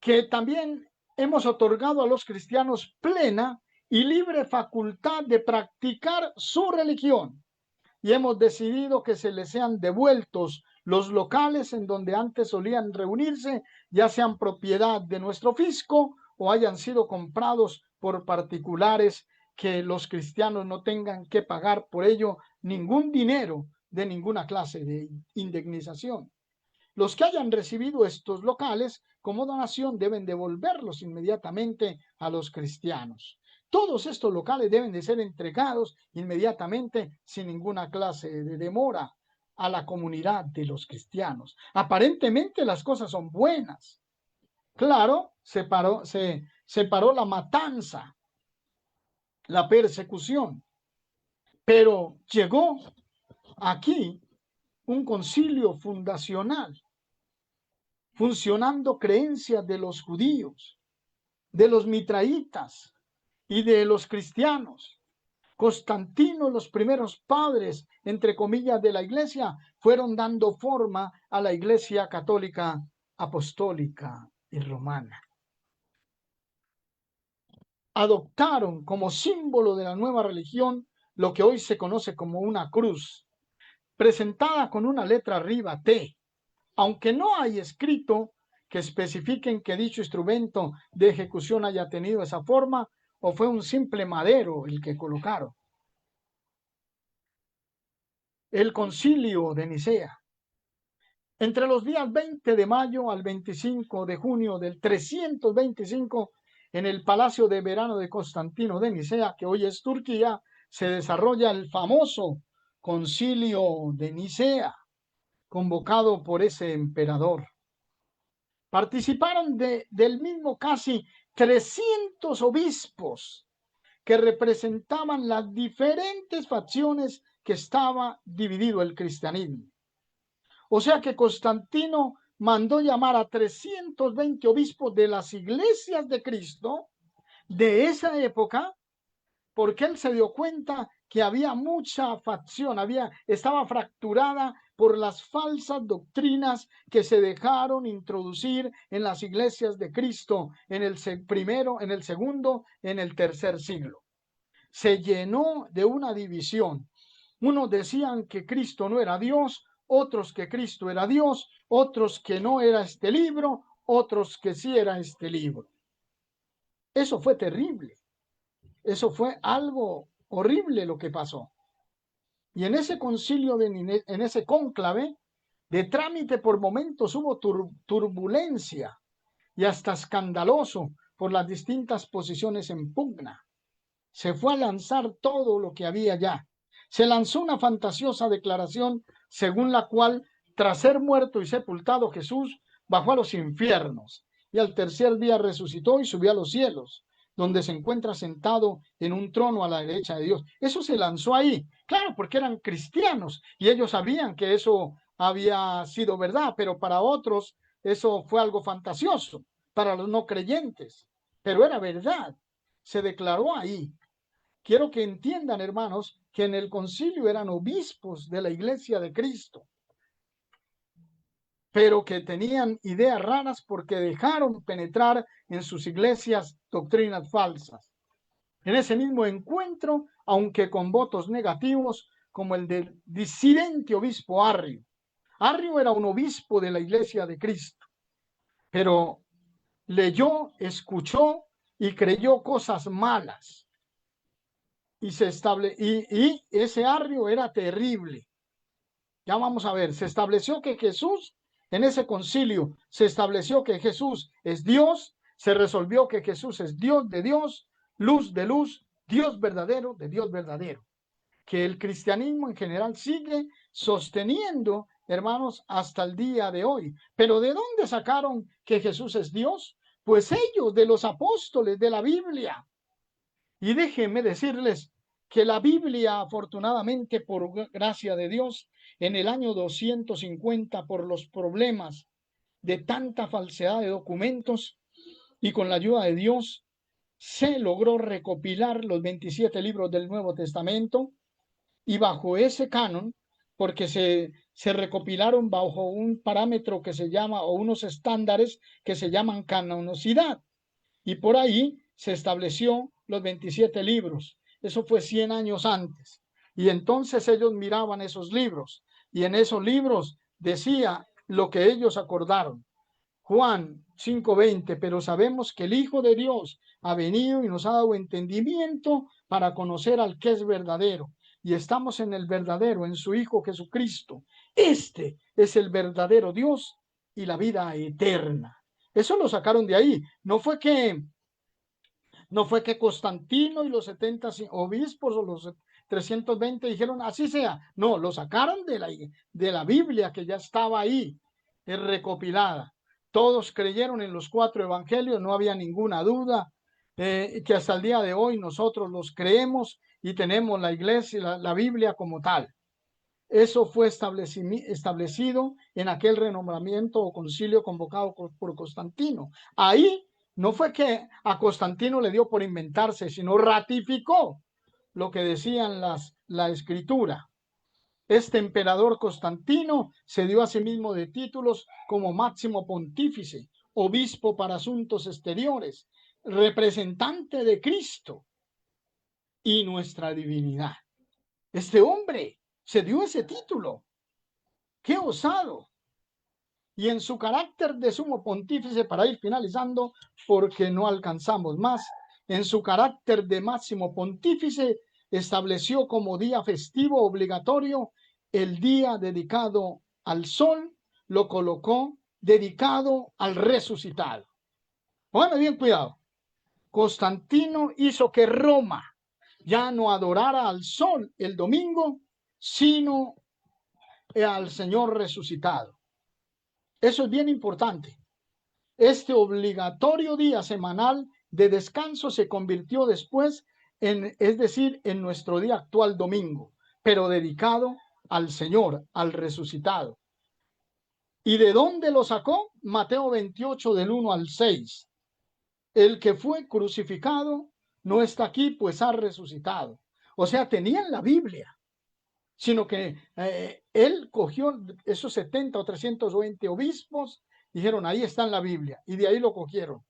que también hemos otorgado a los cristianos plena y libre facultad de practicar su religión y hemos decidido que se les sean devueltos los locales en donde antes solían reunirse, ya sean propiedad de nuestro fisco o hayan sido comprados por particulares, que los cristianos no tengan que pagar por ello ningún dinero de ninguna clase de indemnización. Los que hayan recibido estos locales como donación deben devolverlos inmediatamente a los cristianos. Todos estos locales deben de ser entregados inmediatamente sin ninguna clase de demora a la comunidad de los cristianos. Aparentemente las cosas son buenas. Claro, se paró la matanza, la persecución, pero llegó aquí un concilio fundacional, funcionando creencias de los judíos, de los mitraitas y de los cristianos. Constantino, los primeros padres, entre comillas, de la iglesia, fueron dando forma a la iglesia católica, apostólica y romana. Adoptaron como símbolo de la nueva religión lo que hoy se conoce como una cruz, presentada con una letra arriba, T, aunque no hay escrito que especifiquen que dicho instrumento de ejecución haya tenido esa forma o fue un simple madero el que colocaron. El concilio de Nicea. Entre los días 20 de mayo al 25 de junio del 325, en el Palacio de Verano de Constantino de Nicea, que hoy es Turquía, se desarrolla el famoso concilio de Nicea, convocado por ese emperador. Participaron del mismo casi 300 obispos que representaban las diferentes facciones que estaba dividido el cristianismo. O sea que Constantino mandó llamar a 320 obispos de las iglesias de Cristo de esa época, porque él se dio cuenta que había mucha facción, estaba fracturada por las falsas doctrinas que se dejaron introducir en las iglesias de Cristo en el primero, en el segundo, en el tercer siglo. Se llenó de una división. Unos decían que Cristo no era Dios, otros que Cristo era Dios, otros que no era este libro, otros que sí era este libro. Eso fue terrible. Eso fue algo horrible lo que pasó. Y en ese concilio, en ese cónclave, de trámite por momentos hubo turbulencia y hasta escandaloso por las distintas posiciones en pugna. Se fue a lanzar todo lo que había ya. Se lanzó una fantasiosa declaración según la cual, tras ser muerto y sepultado, Jesús bajó a los infiernos y al tercer día resucitó y subió a los cielos, donde se encuentra sentado en un trono a la derecha de Dios. Eso se lanzó ahí, claro, porque eran cristianos y ellos sabían que eso había sido verdad, pero para otros eso fue algo fantasioso, para los no creyentes, pero era verdad, se declaró ahí. Quiero que entiendan, hermanos, que en el concilio eran obispos de la iglesia de Cristo, pero que tenían ideas raras porque dejaron penetrar en sus iglesias doctrinas falsas. En ese mismo encuentro, aunque con votos negativos, como el del disidente obispo Arrio. Arrio era un obispo de la iglesia de Cristo, pero leyó, escuchó y creyó cosas malas. Y ese Arrio era terrible. Ya vamos a ver, se estableció que Jesús, en ese concilio, se estableció que Jesús es Dios, se resolvió que Jesús es Dios de Dios, luz de luz, Dios verdadero de Dios verdadero. Que el cristianismo en general sigue sosteniendo, hermanos, hasta el día de hoy. Pero ¿de dónde sacaron que Jesús es Dios? Pues ellos, de los apóstoles de la Biblia. Y déjenme decirles que la Biblia, afortunadamente, por gracia de Dios, en el año 250, por los problemas de tanta falsedad de documentos y con la ayuda de Dios, se logró recopilar los 27 libros del Nuevo Testamento y bajo ese canon, porque se recopilaron bajo un parámetro que se llama, o unos estándares que se llaman canonicidad, y por ahí se estableció los 27 libros. Eso fue 100 años antes. Y entonces ellos miraban esos libros y en esos libros decía lo que ellos acordaron. Juan 5:20, pero sabemos que el Hijo de Dios ha venido y nos ha dado entendimiento para conocer al que es verdadero. Y estamos en el verdadero, en su Hijo Jesucristo. Este es el verdadero Dios y la vida eterna. Eso lo sacaron de ahí. No fue que Constantino y los 70 obispos o los 320 dijeron así sea. No, lo sacaron de la Biblia que ya estaba ahí, recopilada. Todos creyeron en los 4 evangelios, no había ninguna duda, que hasta el día de hoy nosotros los creemos y tenemos la iglesia, la Biblia como tal. Eso fue establecido en aquel renombramiento o concilio convocado por Constantino. Ahí no fue que a Constantino le dio por inventarse, sino ratificó lo que decían la escritura. Este emperador Constantino se dio a sí mismo de títulos como máximo pontífice, obispo para asuntos exteriores, representante de Cristo y nuestra divinidad. Este hombre se dio ese título. ¡Qué osado! Y en su carácter de sumo pontífice, para ir finalizando, porque no alcanzamos más, en su carácter de máximo pontífice, estableció como día festivo obligatorio el día dedicado al sol, lo colocó dedicado al resucitado. Pónganme bien cuidado. Constantino hizo que Roma ya no adorara al sol el domingo, sino al Señor resucitado. Eso es bien importante. Este obligatorio día semanal de descanso se convirtió después es decir, en nuestro día actual domingo, pero dedicado al Señor, al resucitado. ¿Y de dónde lo sacó? Mateo 28 del 1 al 6. El que fue crucificado no está aquí, pues ha resucitado. O sea, tenían la Biblia, sino que él cogió esos 70 o 320 obispos, dijeron, ahí está en la Biblia, y de ahí lo cogieron.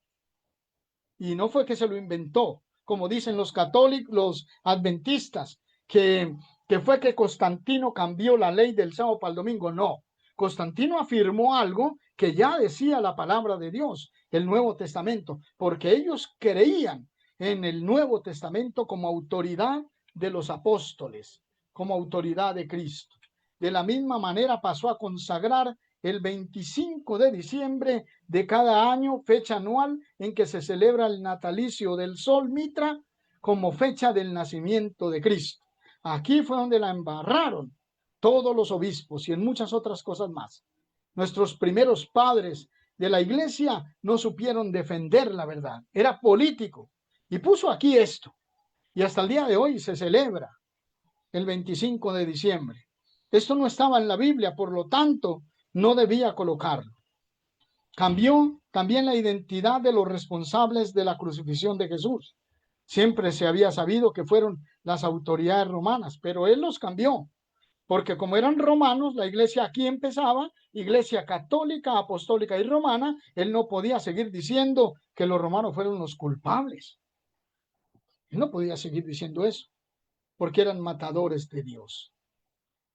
Y no fue que se lo inventó, como dicen los católicos, los adventistas, que fue que Constantino cambió la ley del sábado para el domingo. No, Constantino afirmó algo que ya decía la palabra de Dios, el Nuevo Testamento, porque ellos creían en el Nuevo Testamento como autoridad de los apóstoles, como autoridad de Cristo. De la misma manera pasó a consagrar el 25 de diciembre de cada año, fecha anual en que se celebra el natalicio del Sol Mitra, como fecha del nacimiento de Cristo. Aquí fue donde la embarraron todos los obispos y en muchas otras cosas más. Nuestros primeros padres de la iglesia no supieron defender la verdad, era político y puso aquí esto. Y hasta el día de hoy se celebra el 25 de diciembre. Esto no estaba en la Biblia, por lo tanto, no debía colocarlo. Cambió también la identidad de los responsables de la crucifixión de Jesús. Siempre se había sabido que fueron las autoridades romanas, pero él los cambió, porque como eran romanos, la iglesia aquí empezaba, iglesia católica, apostólica y romana, él no podía seguir diciendo que los romanos fueron los culpables. Él no podía seguir diciendo eso, porque eran matadores de Dios.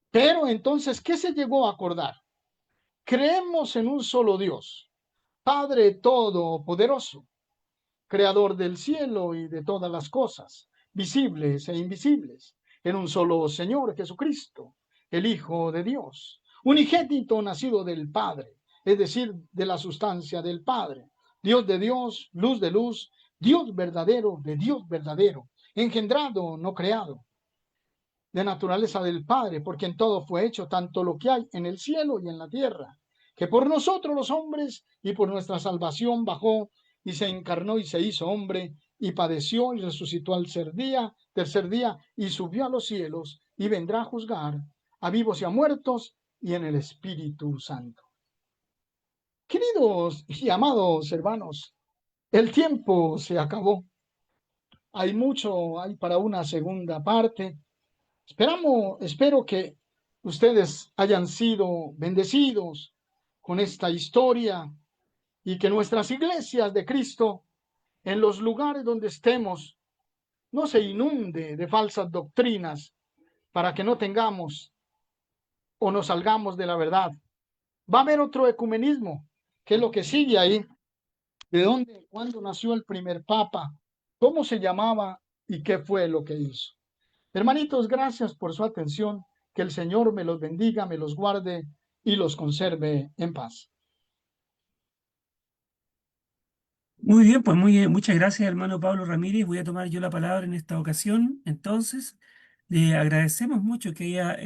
Pero entonces, ¿qué se llegó a acordar? Creemos en un solo Dios, Padre Todopoderoso, Creador del cielo y de todas las cosas, visibles e invisibles, en un solo Señor Jesucristo, el Hijo de Dios, unigénito nacido del Padre, es decir, de la sustancia del Padre, Dios de Dios, luz de luz, Dios verdadero de Dios verdadero, engendrado, no creado, de naturaleza del Padre, porque en todo fue hecho tanto lo que hay en el cielo y en la tierra, que por nosotros los hombres y por nuestra salvación bajó y se encarnó y se hizo hombre y padeció y resucitó al tercer día y subió a los cielos y vendrá a juzgar a vivos y a muertos y en el Espíritu Santo. Queridos y amados hermanos, el tiempo se acabó. Hay para una segunda parte. Espero que ustedes hayan sido bendecidos con esta historia y que nuestras iglesias de Cristo, en los lugares donde estemos, no se inunde de falsas doctrinas para que no tengamos o nos salgamos de la verdad. Va a haber otro ecumenismo, que es lo que sigue ahí. ¿De dónde, cuándo nació el primer papa? ¿Cómo se llamaba y qué fue lo que hizo? Hermanitos, gracias por su atención. Que el Señor me los bendiga, me los guarde y los conserve en paz. Muy bien, pues muchas gracias, hermano Pablo Ramírez. Voy a tomar yo la palabra en esta ocasión. Entonces, le agradecemos mucho que haya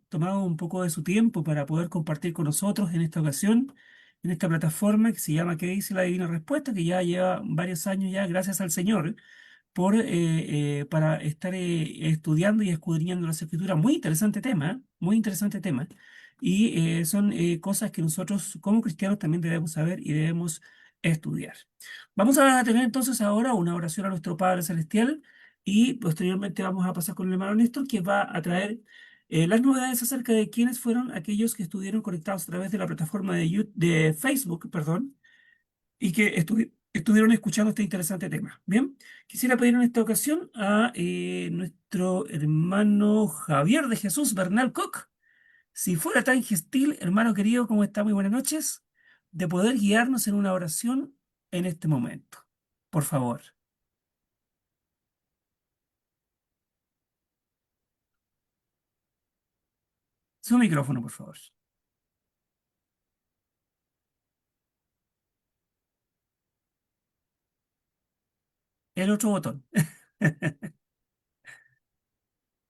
tomado un poco de su tiempo para poder compartir con nosotros en esta ocasión, en esta plataforma que se llama ¿Qué dice la Divina Respuesta?, que ya lleva varios años ya, gracias al Señor, para estar estudiando y escudriñando las Escrituras. Muy interesante tema, muy interesante tema. Y son cosas que nosotros como cristianos también debemos saber y debemos estudiar. Vamos a tener entonces ahora una oración a nuestro Padre Celestial y posteriormente vamos a pasar con el hermano Néstor, que va a traer las novedades acerca de quiénes fueron aquellos que estuvieron conectados a través de la plataforma de Facebook, perdón, y que estuvieron escuchando este interesante tema. Bien, quisiera pedir en esta ocasión a nuestro hermano Javier de Jesús Bernal Koch, si fuera tan gentil, hermano querido, ¿cómo está? Muy buenas noches, de poder guiarnos en una oración en este momento. Por favor. Su micrófono, por favor. El otro botón.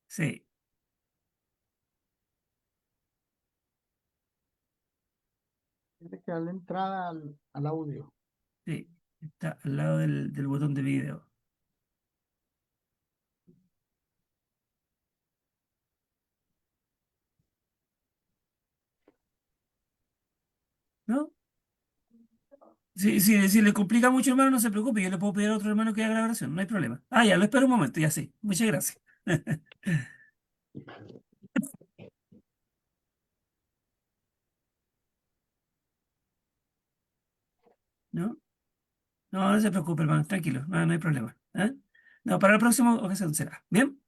Sí, Tiene que darle entrada al audio. sí. Está al lado del botón de video. ¿No? Si le complica mucho, hermano, no se preocupe. Yo le puedo pedir a otro hermano que haga la grabación. No hay problema. Ah, ya, lo espero un momento. Ya sí. Muchas gracias. ¿No? No, no se preocupe, hermano. Tranquilo. No, no hay problema. ¿Eh? No, para la próxima ocasión será. ¿Bien?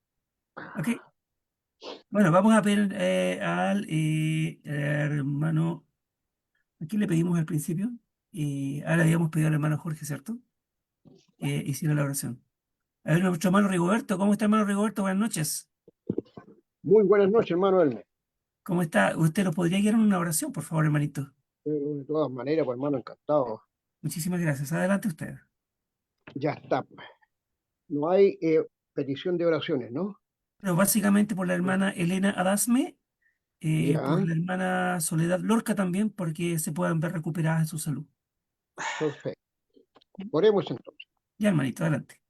¿Ok? Bueno, vamos a pedir al hermano. ¿A quién le pedimos al principio? Ahora habíamos pedido al hermano Jorge, ¿cierto? Que hiciera la oración. A ver, nuestro hermano Rigoberto. ¿Cómo está, hermano Rigoberto? Buenas noches. Muy buenas noches, hermano Hermes. ¿Cómo está? ¿Usted nos podría guiar en una oración, por favor, hermanito? Pero de todas maneras, pues hermano, encantado. Muchísimas gracias. Adelante usted. Ya está, pues. No hay petición de oraciones, ¿no? Pero básicamente por la hermana Elena Adasme, por Ya, la hermana Soledad Lorca también, porque se puedan ver recuperadas en su salud. perfecto. Oremos entonces. Ya, hermanito, adelante.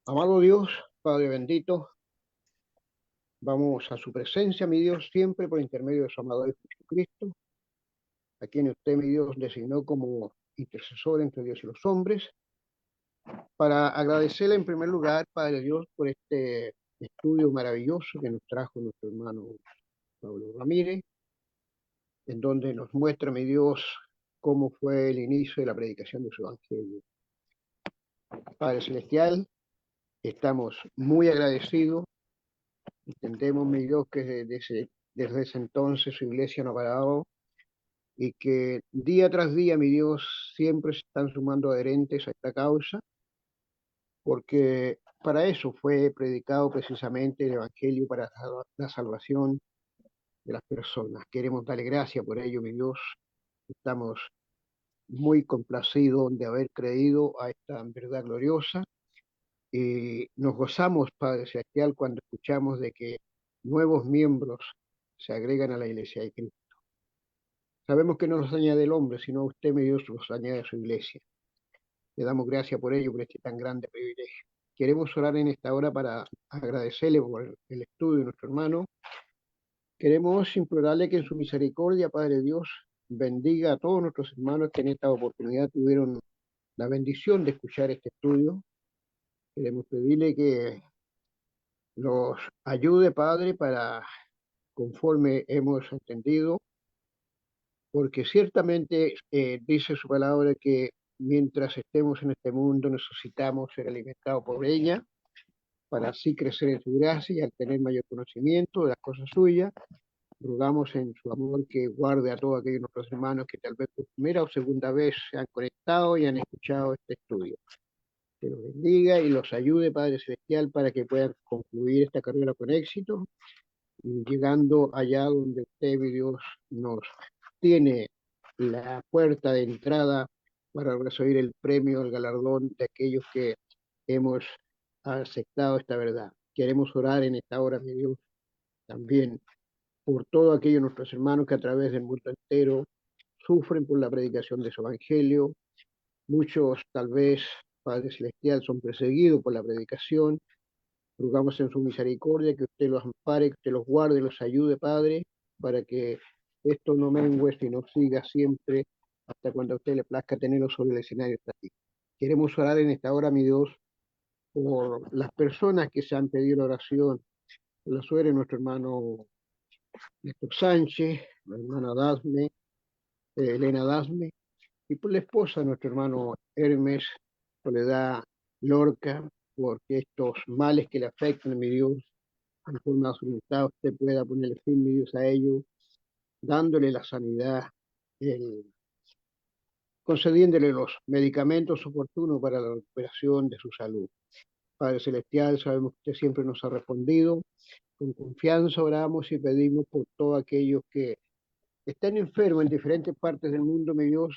Amado Dios, Padre bendito, vamos a su presencia, mi Dios, siempre por intermedio de su amado Hijo Jesucristo, a quien usted, mi Dios, designó como intercesor entre Dios y los hombres, para agradecerle en primer lugar, Padre Dios, por este estudio maravilloso que nos trajo nuestro hermano Pablo Ramírez, en donde nos muestra, mi Dios, cómo fue el inicio de la predicación de su evangelio. Padre Celestial, estamos muy agradecidos. Entendemos, mi Dios, que desde ese entonces su iglesia no ha parado y que día tras día, mi Dios, siempre se están sumando adherentes a esta causa, porque para eso fue predicado precisamente el Evangelio, para la salvación de las personas. Queremos darle gracias por ello, mi Dios. Estamos muy complacidos de haber creído a esta verdad gloriosa. Y nos gozamos, Padre Celestial, cuando escuchamos de que nuevos miembros se agregan a la iglesia de Cristo. Sabemos que no los añade el hombre, sino usted, mi Dios, los añade a su iglesia. Le damos gracias por ello, por este tan grande privilegio. Queremos orar en esta hora para agradecerle por el estudio de nuestro hermano. Queremos implorarle que en su misericordia, Padre Dios, bendiga a todos nuestros hermanos que en esta oportunidad tuvieron la bendición de escuchar este estudio. Queremos pedirle que los ayude, Padre, para conforme hemos entendido, porque ciertamente dice su palabra que mientras estemos en este mundo necesitamos ser alimentados por ella, para así crecer en su gracia y al tener mayor conocimiento de las cosas suyas. Rogamos en su amor que guarde a todos aquellos nuestros hermanos que tal vez por primera o segunda vez se han conectado y han escuchado este estudio. Que los bendiga y los ayude, Padre Celestial, para que puedan concluir esta carrera con éxito y llegando allá donde usted, mi Dios, nos tiene la puerta de entrada para recibir el premio, el galardón de aquellos que hemos aceptado esta verdad. Queremos orar en esta hora, mi Dios, también por todos aquellos nuestros hermanos que a través del mundo entero sufren por la predicación de su evangelio. Muchos, tal vez, Padre Celestial, son perseguidos por la predicación. Rogamos en su misericordia que usted los ampare, que usted los guarde, los ayude, Padre, para que esto no mengue, sino siga siempre hasta cuando a usted le plazca tenerlos sobre el escenario hasta aquí. Queremos orar en esta hora, mi Dios, por las personas que se han pedido la oración, por la suegra de nuestro hermano Néstor Sánchez, la hermana Dasme, Elena Dasme, y por la esposa de nuestro hermano Hermes, Soledad Lorca, porque estos males que le afectan, mi Dios, en forma de su voluntad, usted pueda ponerle fin, mi Dios, a ellos, dándole la sanidad, el- concediéndole los medicamentos oportunos para la recuperación de su salud. Padre Celestial, sabemos que usted siempre nos ha respondido. Con confianza oramos y pedimos por todos aquellos que están enfermos en diferentes partes del mundo, mi Dios,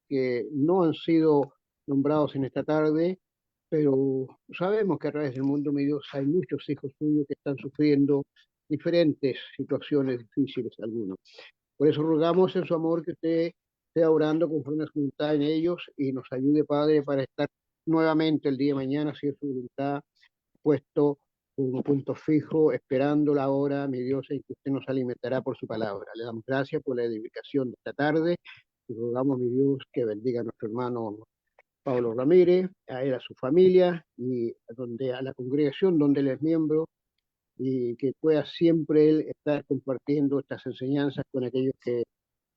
que no han sido nombrados en esta tarde, pero sabemos que a través del mundo, mi Dios, hay muchos hijos suyos que están sufriendo diferentes situaciones difíciles algunos. Por eso rogamos en su amor que usted esté orando conforme a su voluntad en ellos y nos ayude, Padre, para estar nuevamente el día de mañana, si es su voluntad, puesto un punto fijo, esperando la hora, mi Dios, en que usted nos alimentará por su palabra. Le damos gracias por la edificación de esta tarde y rogamos, mi Dios, que bendiga a nuestro hermano Pablo Ramírez, a él, a su familia y a la congregación donde él es miembro y que pueda siempre él estar compartiendo estas enseñanzas con aquellos que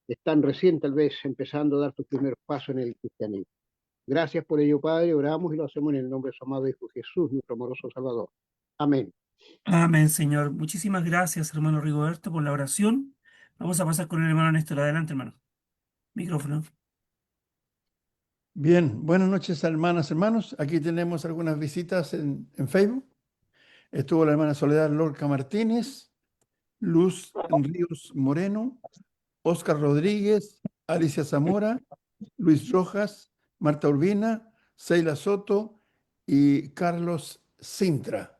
están recién tal vez empezando a dar sus primeros pasos en el cristianismo. Gracias por ello, Padre, oramos y lo hacemos en el nombre de su amado Hijo Jesús, nuestro amoroso Salvador. Amén. Amén, Señor. Muchísimas gracias, hermano Rigoberto, por la oración. Vamos a pasar con el hermano Néstor. Adelante, hermano. Micrófono. Bien, buenas noches, hermanas, hermanos. Aquí tenemos algunas visitas en Facebook. Estuvo la hermana Soledad Lorca Martínez, Luz Ríos Moreno, Óscar Rodríguez, Alicia Zamora, Luis Rojas, Marta Urbina, Seila Soto y Carlos Sintra.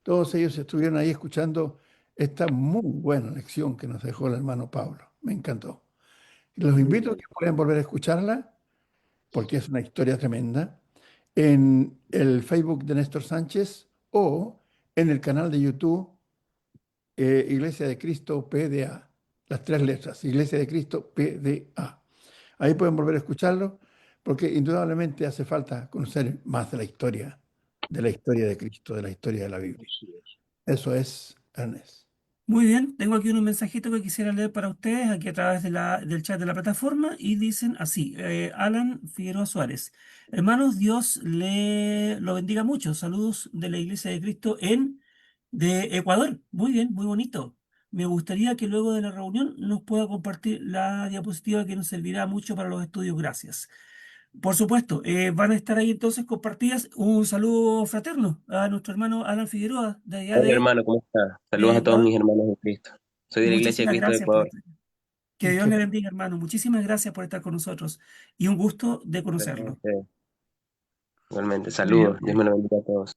Todos ellos estuvieron ahí escuchando esta muy buena lección que nos dejó el hermano Pablo. Me encantó. Los invito a que puedan volver a escucharla porque es una historia tremenda en el Facebook de Néstor Sánchez o en el canal de YouTube Iglesia de Cristo PDA. Las tres letras, Iglesia de Cristo PDA. Ahí pueden volver a escucharlo porque indudablemente hace falta conocer más de la historia de Cristo, de la historia de la Biblia. Eso es, Ernest. Muy bien, tengo aquí unos mensajitos que quisiera leer para ustedes aquí a través de del chat de la plataforma y dicen así, Alan Figueroa Suárez, hermanos, Dios le lo bendiga mucho, saludos de la Iglesia de Cristo de Ecuador, muy bien, muy bonito. Me gustaría que luego de la reunión nos pueda compartir la diapositiva que nos servirá mucho para los estudios, gracias. Por supuesto, van a estar ahí entonces compartidas. Un saludo fraterno a nuestro hermano Alan Figueroa de allá Hola hermano, ¿cómo está? Saludos de a todos Ecuador. mis hermanos en Cristo. Soy de la Iglesia de Muchísimas Cristo de gracias por Ecuador. estar. Que Dios le bendiga, hermano. Muchísimas gracias por estar con nosotros y un gusto de conocerlo. Igualmente, saludos. Dios me lo bendiga a todos.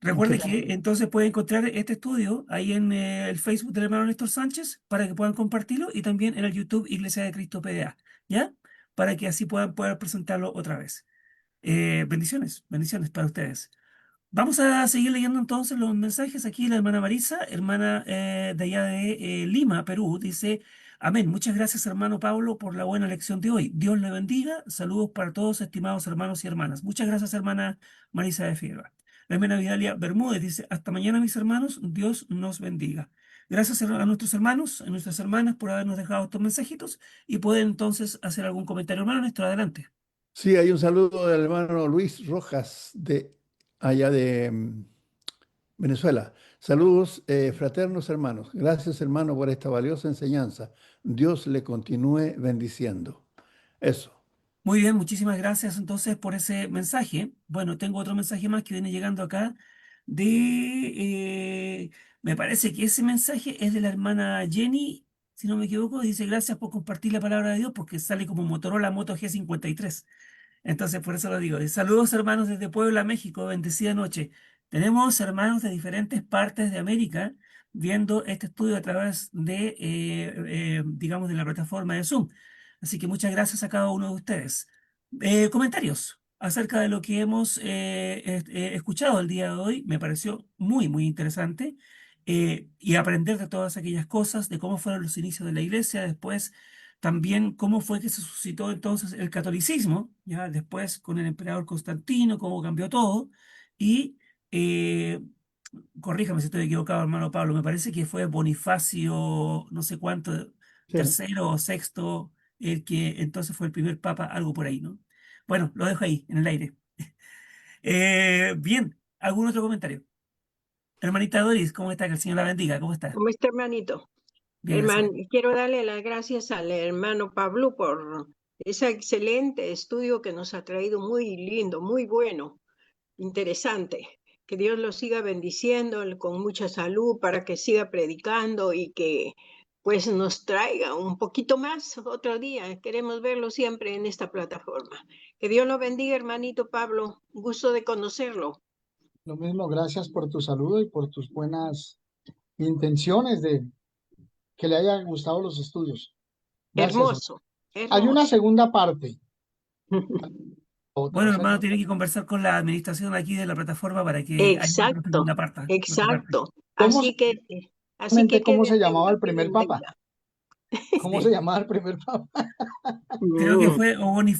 Recuerde que entonces puede encontrar este estudio ahí en el Facebook del hermano Néstor Sánchez para que puedan compartirlo y también en el YouTube Iglesia de Cristo PDA, ¿ya? Para que así puedan poder presentarlo otra vez. Bendiciones, bendiciones para ustedes. Vamos a seguir leyendo entonces los mensajes. Aquí la hermana Marisa, hermana de allá de Lima, Perú, dice, amén. Muchas gracias, hermano Pablo, por la buena lección de hoy. Dios le bendiga. Saludos para todos, estimados hermanos y hermanas. Muchas gracias, hermana Marisa de Figueroa. La hermana Vidalia Bermúdez dice, hasta mañana, mis hermanos. Dios nos bendiga. Gracias a nuestros hermanos, a nuestras hermanas por habernos dejado estos mensajitos y pueden entonces hacer algún comentario. Hermano Néstor, adelante. Sí, hay un saludo del hermano Luis Rojas de allá Venezuela. Saludos, fraternos hermanos. Gracias, hermano, por esta valiosa enseñanza. Dios le continúe bendiciendo. Eso. Muy bien, muchísimas gracias entonces por ese mensaje. Bueno, tengo otro mensaje más que viene llegando acá me parece que ese mensaje es de la hermana Jenny, si no me equivoco, dice gracias por compartir la palabra de Dios porque sale como Motorola Moto G53. Entonces, por eso lo digo. Saludos hermanos desde Puebla, México, bendecida noche. Tenemos hermanos de diferentes partes de América viendo este estudio a través de, digamos, de la plataforma de Zoom. Así que muchas gracias a cada uno de ustedes. Comentarios acerca de lo que hemos escuchado el día de hoy. Me pareció muy, muy interesante. Y aprender de todas aquellas cosas, de cómo fueron los inicios de la iglesia, después también cómo fue que se suscitó entonces el catolicismo, ya después con el emperador Constantino, cómo cambió todo. Y eh, corríjame si estoy equivocado, hermano Pablo, me parece que fue Bonifacio, no sé cuánto, Sí. tercero o sexto, el que entonces fue el primer papa, algo por ahí, ¿no? Bueno, lo dejo ahí, en el aire. Bien, ¿algún otro comentario? Hermanita Doris, ¿cómo está? Que el Señor la bendiga, ¿cómo está? ¿Cómo está, hermanito? Bien, gracias. Quiero darle las gracias al hermano Pablo por ese excelente estudio que nos ha traído, muy lindo, muy bueno, interesante. Que Dios lo siga bendiciendo con mucha salud para que siga predicando y que pues nos traiga un poquito más otro día. Queremos verlo siempre en esta plataforma. Que Dios lo bendiga, hermanito Pablo. Gusto de conocerlo. Lo mismo, gracias por tu saludo y por tus buenas intenciones de que le hayan gustado los estudios. Gracias. Hermoso, Hay una hermoso. segunda parte. Otra, Bueno, o sea, hermano, tiene que conversar con la administración aquí de la plataforma para que haya una Exacto, segunda parte. exacto. ¿Cómo Así que cómo quede se llamaba el en primer papa? deuda. ¿Cómo Sí. se llamaba el primer papa? Creo que Mm. fue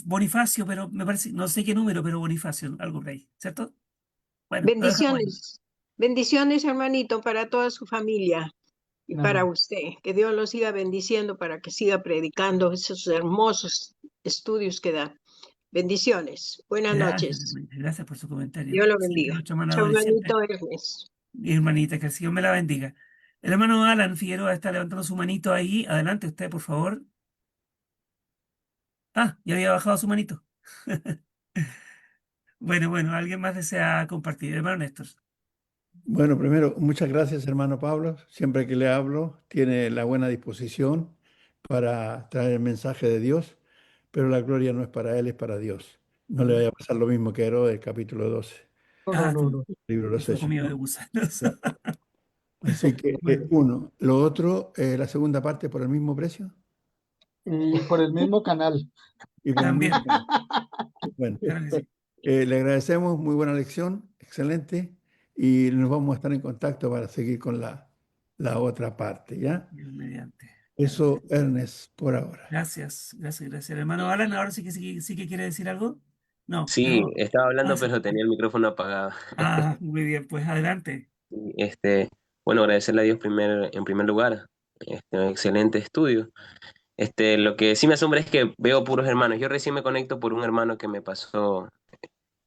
Bonifacio, pero me parece, no sé qué número, pero Bonifacio, algo por ahí, ¿cierto? Bueno, lo dejamos ahí. Bendiciones, bendiciones, hermanito, para toda su familia y para Amén. usted. Que Dios lo siga bendiciendo para que siga predicando esos hermosos estudios que da. Bendiciones. Buenas Gracias, noches. hermanita, gracias por su comentario. Dios lo Siempre bendiga. nuestra hermana Chao, Doris, hermanito siempre. Ernest. Mi hermanita, que el Señor me la bendiga. El hermano Alan Figueroa está levantando su manito ahí. Adelante usted, por favor. Ah, ya había bajado su manito. Bueno, alguien más desea compartir. Hermano Néstor. Bueno, primero, muchas gracias, hermano Pablo. Siempre que le hablo, tiene la buena disposición para traer el mensaje de Dios, pero la gloria no es para él, es para Dios. No le vaya a pasar lo mismo que Herodes, capítulo 12, No, Ah, no, no. libro de que los fue Hechos, comido de ¿no? gusanos. Ya. Así que, Bueno, uno. Lo otro, la segunda parte por el mismo precio Y por el mismo canal. y con el mismo también, canal. Bueno, claro que sí. le agradecemos, muy buena lección, excelente, y nos vamos a estar en contacto para seguir con la otra parte, ¿ya? Dios mediante. Eso, Ernest, por ahora. Gracias. Hermano Alan, ahora sí que quiere decir algo. No, Sí, no. estaba Ah, hablando, sí. pero tenía el micrófono apagado. Muy bien, pues adelante. Y, bueno, agradecerle a Dios en primer lugar, excelente estudio. Lo que sí me asombra es que veo puros hermanos. Yo recién me conecto por un hermano que me pasó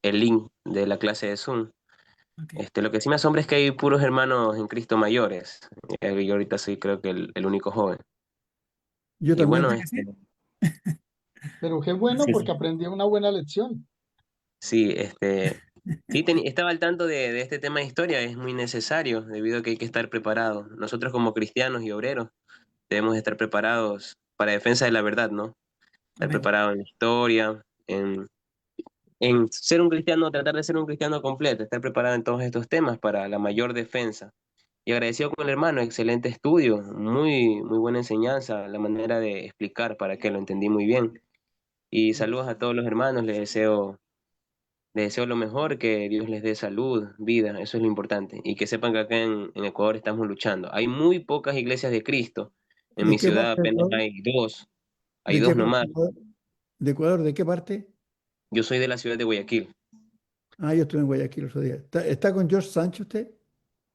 el link de la clase de Zoom. Ok. Lo que sí me asombra es que hay puros hermanos en Cristo mayores. Yo ahorita soy creo que el único joven. Yo Y también. bueno, ¿Verdad que sí? Pero qué bueno sí, porque aprendí una buena lección. sí, sí, estaba al tanto de este tema de historia, es muy necesario debido a que hay que estar preparados. Nosotros como cristianos y obreros debemos estar preparados para defensa de la verdad, ¿no? Estar Amén. preparados en la historia, en ser un cristiano, tratar de ser un cristiano completo, estar preparado en todos estos temas para la mayor defensa. Y agradecido con el hermano, excelente estudio, muy buena enseñanza, la manera de explicar para que lo entendí muy bien. Y saludos a todos los hermanos, les deseo lo mejor, que Dios les dé salud, vida, eso es lo importante. Y que sepan que acá en Ecuador estamos luchando. Hay muy pocas iglesias de Cristo. En ¿De mi qué ciudad parte de apenas Ecuador? hay ¿De qué dos parte nomás. de Ecuador? ¿De Ecuador? ¿De qué parte? Yo soy de la ciudad de Guayaquil. Ah, yo estuve en Guayaquil el otro día. ¿Está con George Sánchez usted?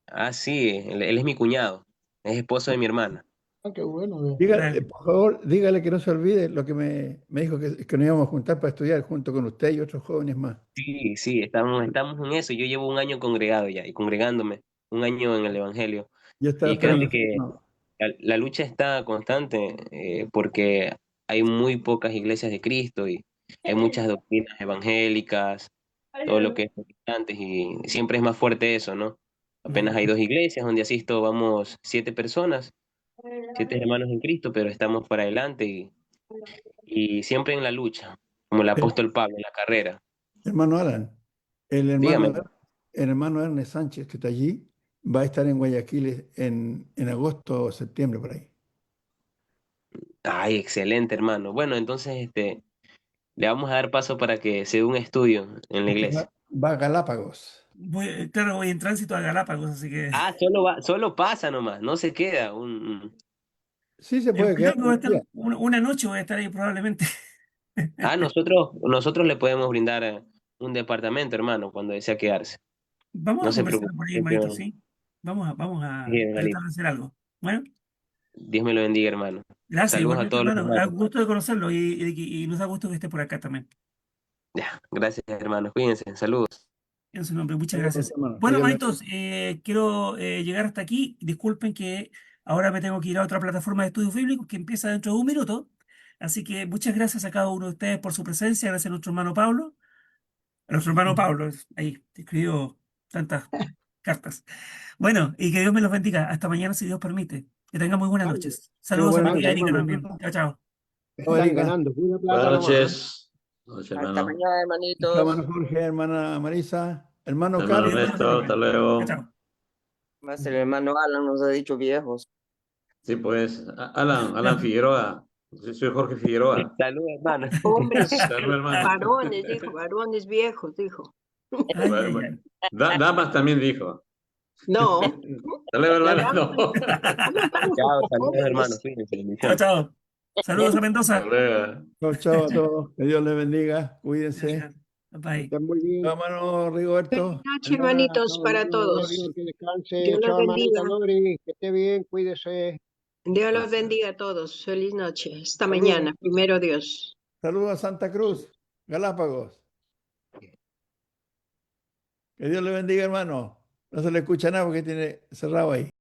Ah, sí, él es mi cuñado, es esposo de mi hermana. Ah, qué bueno. Dígale, Dale. por favor, dígale que no se olvide lo que me dijo que nos íbamos a juntar para estudiar junto con usted y otros jóvenes más. Sí, estamos en eso. Yo llevo un año congregado ya y congregándome. un año en el Evangelio. Yo estaba Y créanme esperando. que No. la lucha está constante porque hay muy pocas iglesias de Cristo y hay muchas doctrinas evangélicas, todo lo que es protestantes, y siempre es más fuerte eso, ¿no? Apenas hay 2 iglesias donde asisto, vamos 7 personas, 7 hermanos en Cristo, pero estamos para adelante y siempre en la lucha, como el apóstol Pablo en la carrera. Hermano Alan, Dígame. el hermano Ernest Sánchez, que está allí, va a estar en Guayaquil en agosto o septiembre, por ahí. Ay, excelente, hermano. Bueno, entonces le vamos a dar paso para que se dé un estudio en la iglesia. Va a Galápagos. Claro, voy en tránsito a Galápagos, así que... Ah, solo pasa nomás, no se queda. Sí, se puede creo quedar que voy a un estar día. una noche, voy a estar ahí probablemente. Nosotros le podemos brindar un departamento, hermano, cuando desea quedarse. Vamos No a se conversar preocupe. por ahí, Siempre, hermanito, ¿sí? Vamos a bien, tratar hermanito. de hacer algo. Bueno, Dios me lo bendiga, hermano. gracias, Saludos a igualmente, todos los hermano. Da hermanos. gusto de conocerlo y nos da gusto que esté por acá también. Ya, gracias, hermanos. Cuídense. Saludos. En su nombre, muchas Saludos, gracias. hermano. Bueno, Que Dios le hermanitos, quiero llegar hasta aquí. Disculpen que ahora me tengo que ir a otra plataforma de estudios bíblicos que empieza dentro de un minuto. Así que muchas gracias a cada uno de ustedes por su presencia. Gracias a nuestro hermano Pablo. A nuestro hermano Pablo, ahí, te escribió tantas cartas. Bueno, y que Dios me los bendiga. Hasta mañana, si Dios permite. Que tengan muy buenas Vale, noches. Dios Saludos a mi buenas amiga noches, Erika hermano. también. Chao, chao. Están ganando, pura plata Buenas nomás. ¿Ah? noches. Buenas noches, Hasta hermano. mañana, hermanitos. hermano Jorge, hermana Marisa, hermano Hermano Carlos. Dios los Ernesto, hasta bendiga. Chao, luego. chao. Más el hermano Alan nos ha dicho viejos. Sí, pues, Alan Figueroa. Soy Jorge Figueroa. Saludos, hermano. Hombres, Salud, hermano. varones, dijo, varones viejos, dijo. Ay, ay, Bueno, ay. damas también dijo. No, Hasta luego, la hermano. dama, No. ¿cómo estamos los Chao, saludos, hermanos. hombres? Cuídense. Chao, Bendiciones. chao. Saludos a Hasta Mendoza. luego. Chao, chao a todos. Que Dios les bendiga. Cuídense. Bye. Estén muy bien. Hermano Feliz Rigoberto. noche, Chao, hermanitos, para hermano todos. Doris, que descanse. Dios los Chao, hermanita bendiga. Doris, que esté bien, cuídese. Dios los Gracias. bendiga a todos. Feliz noche. Hasta Saludos. mañana. Primero Dios. Saludos a Santa Cruz, Galápagos. Que Dios le bendiga, hermano. No se le escucha nada porque tiene cerrado ahí.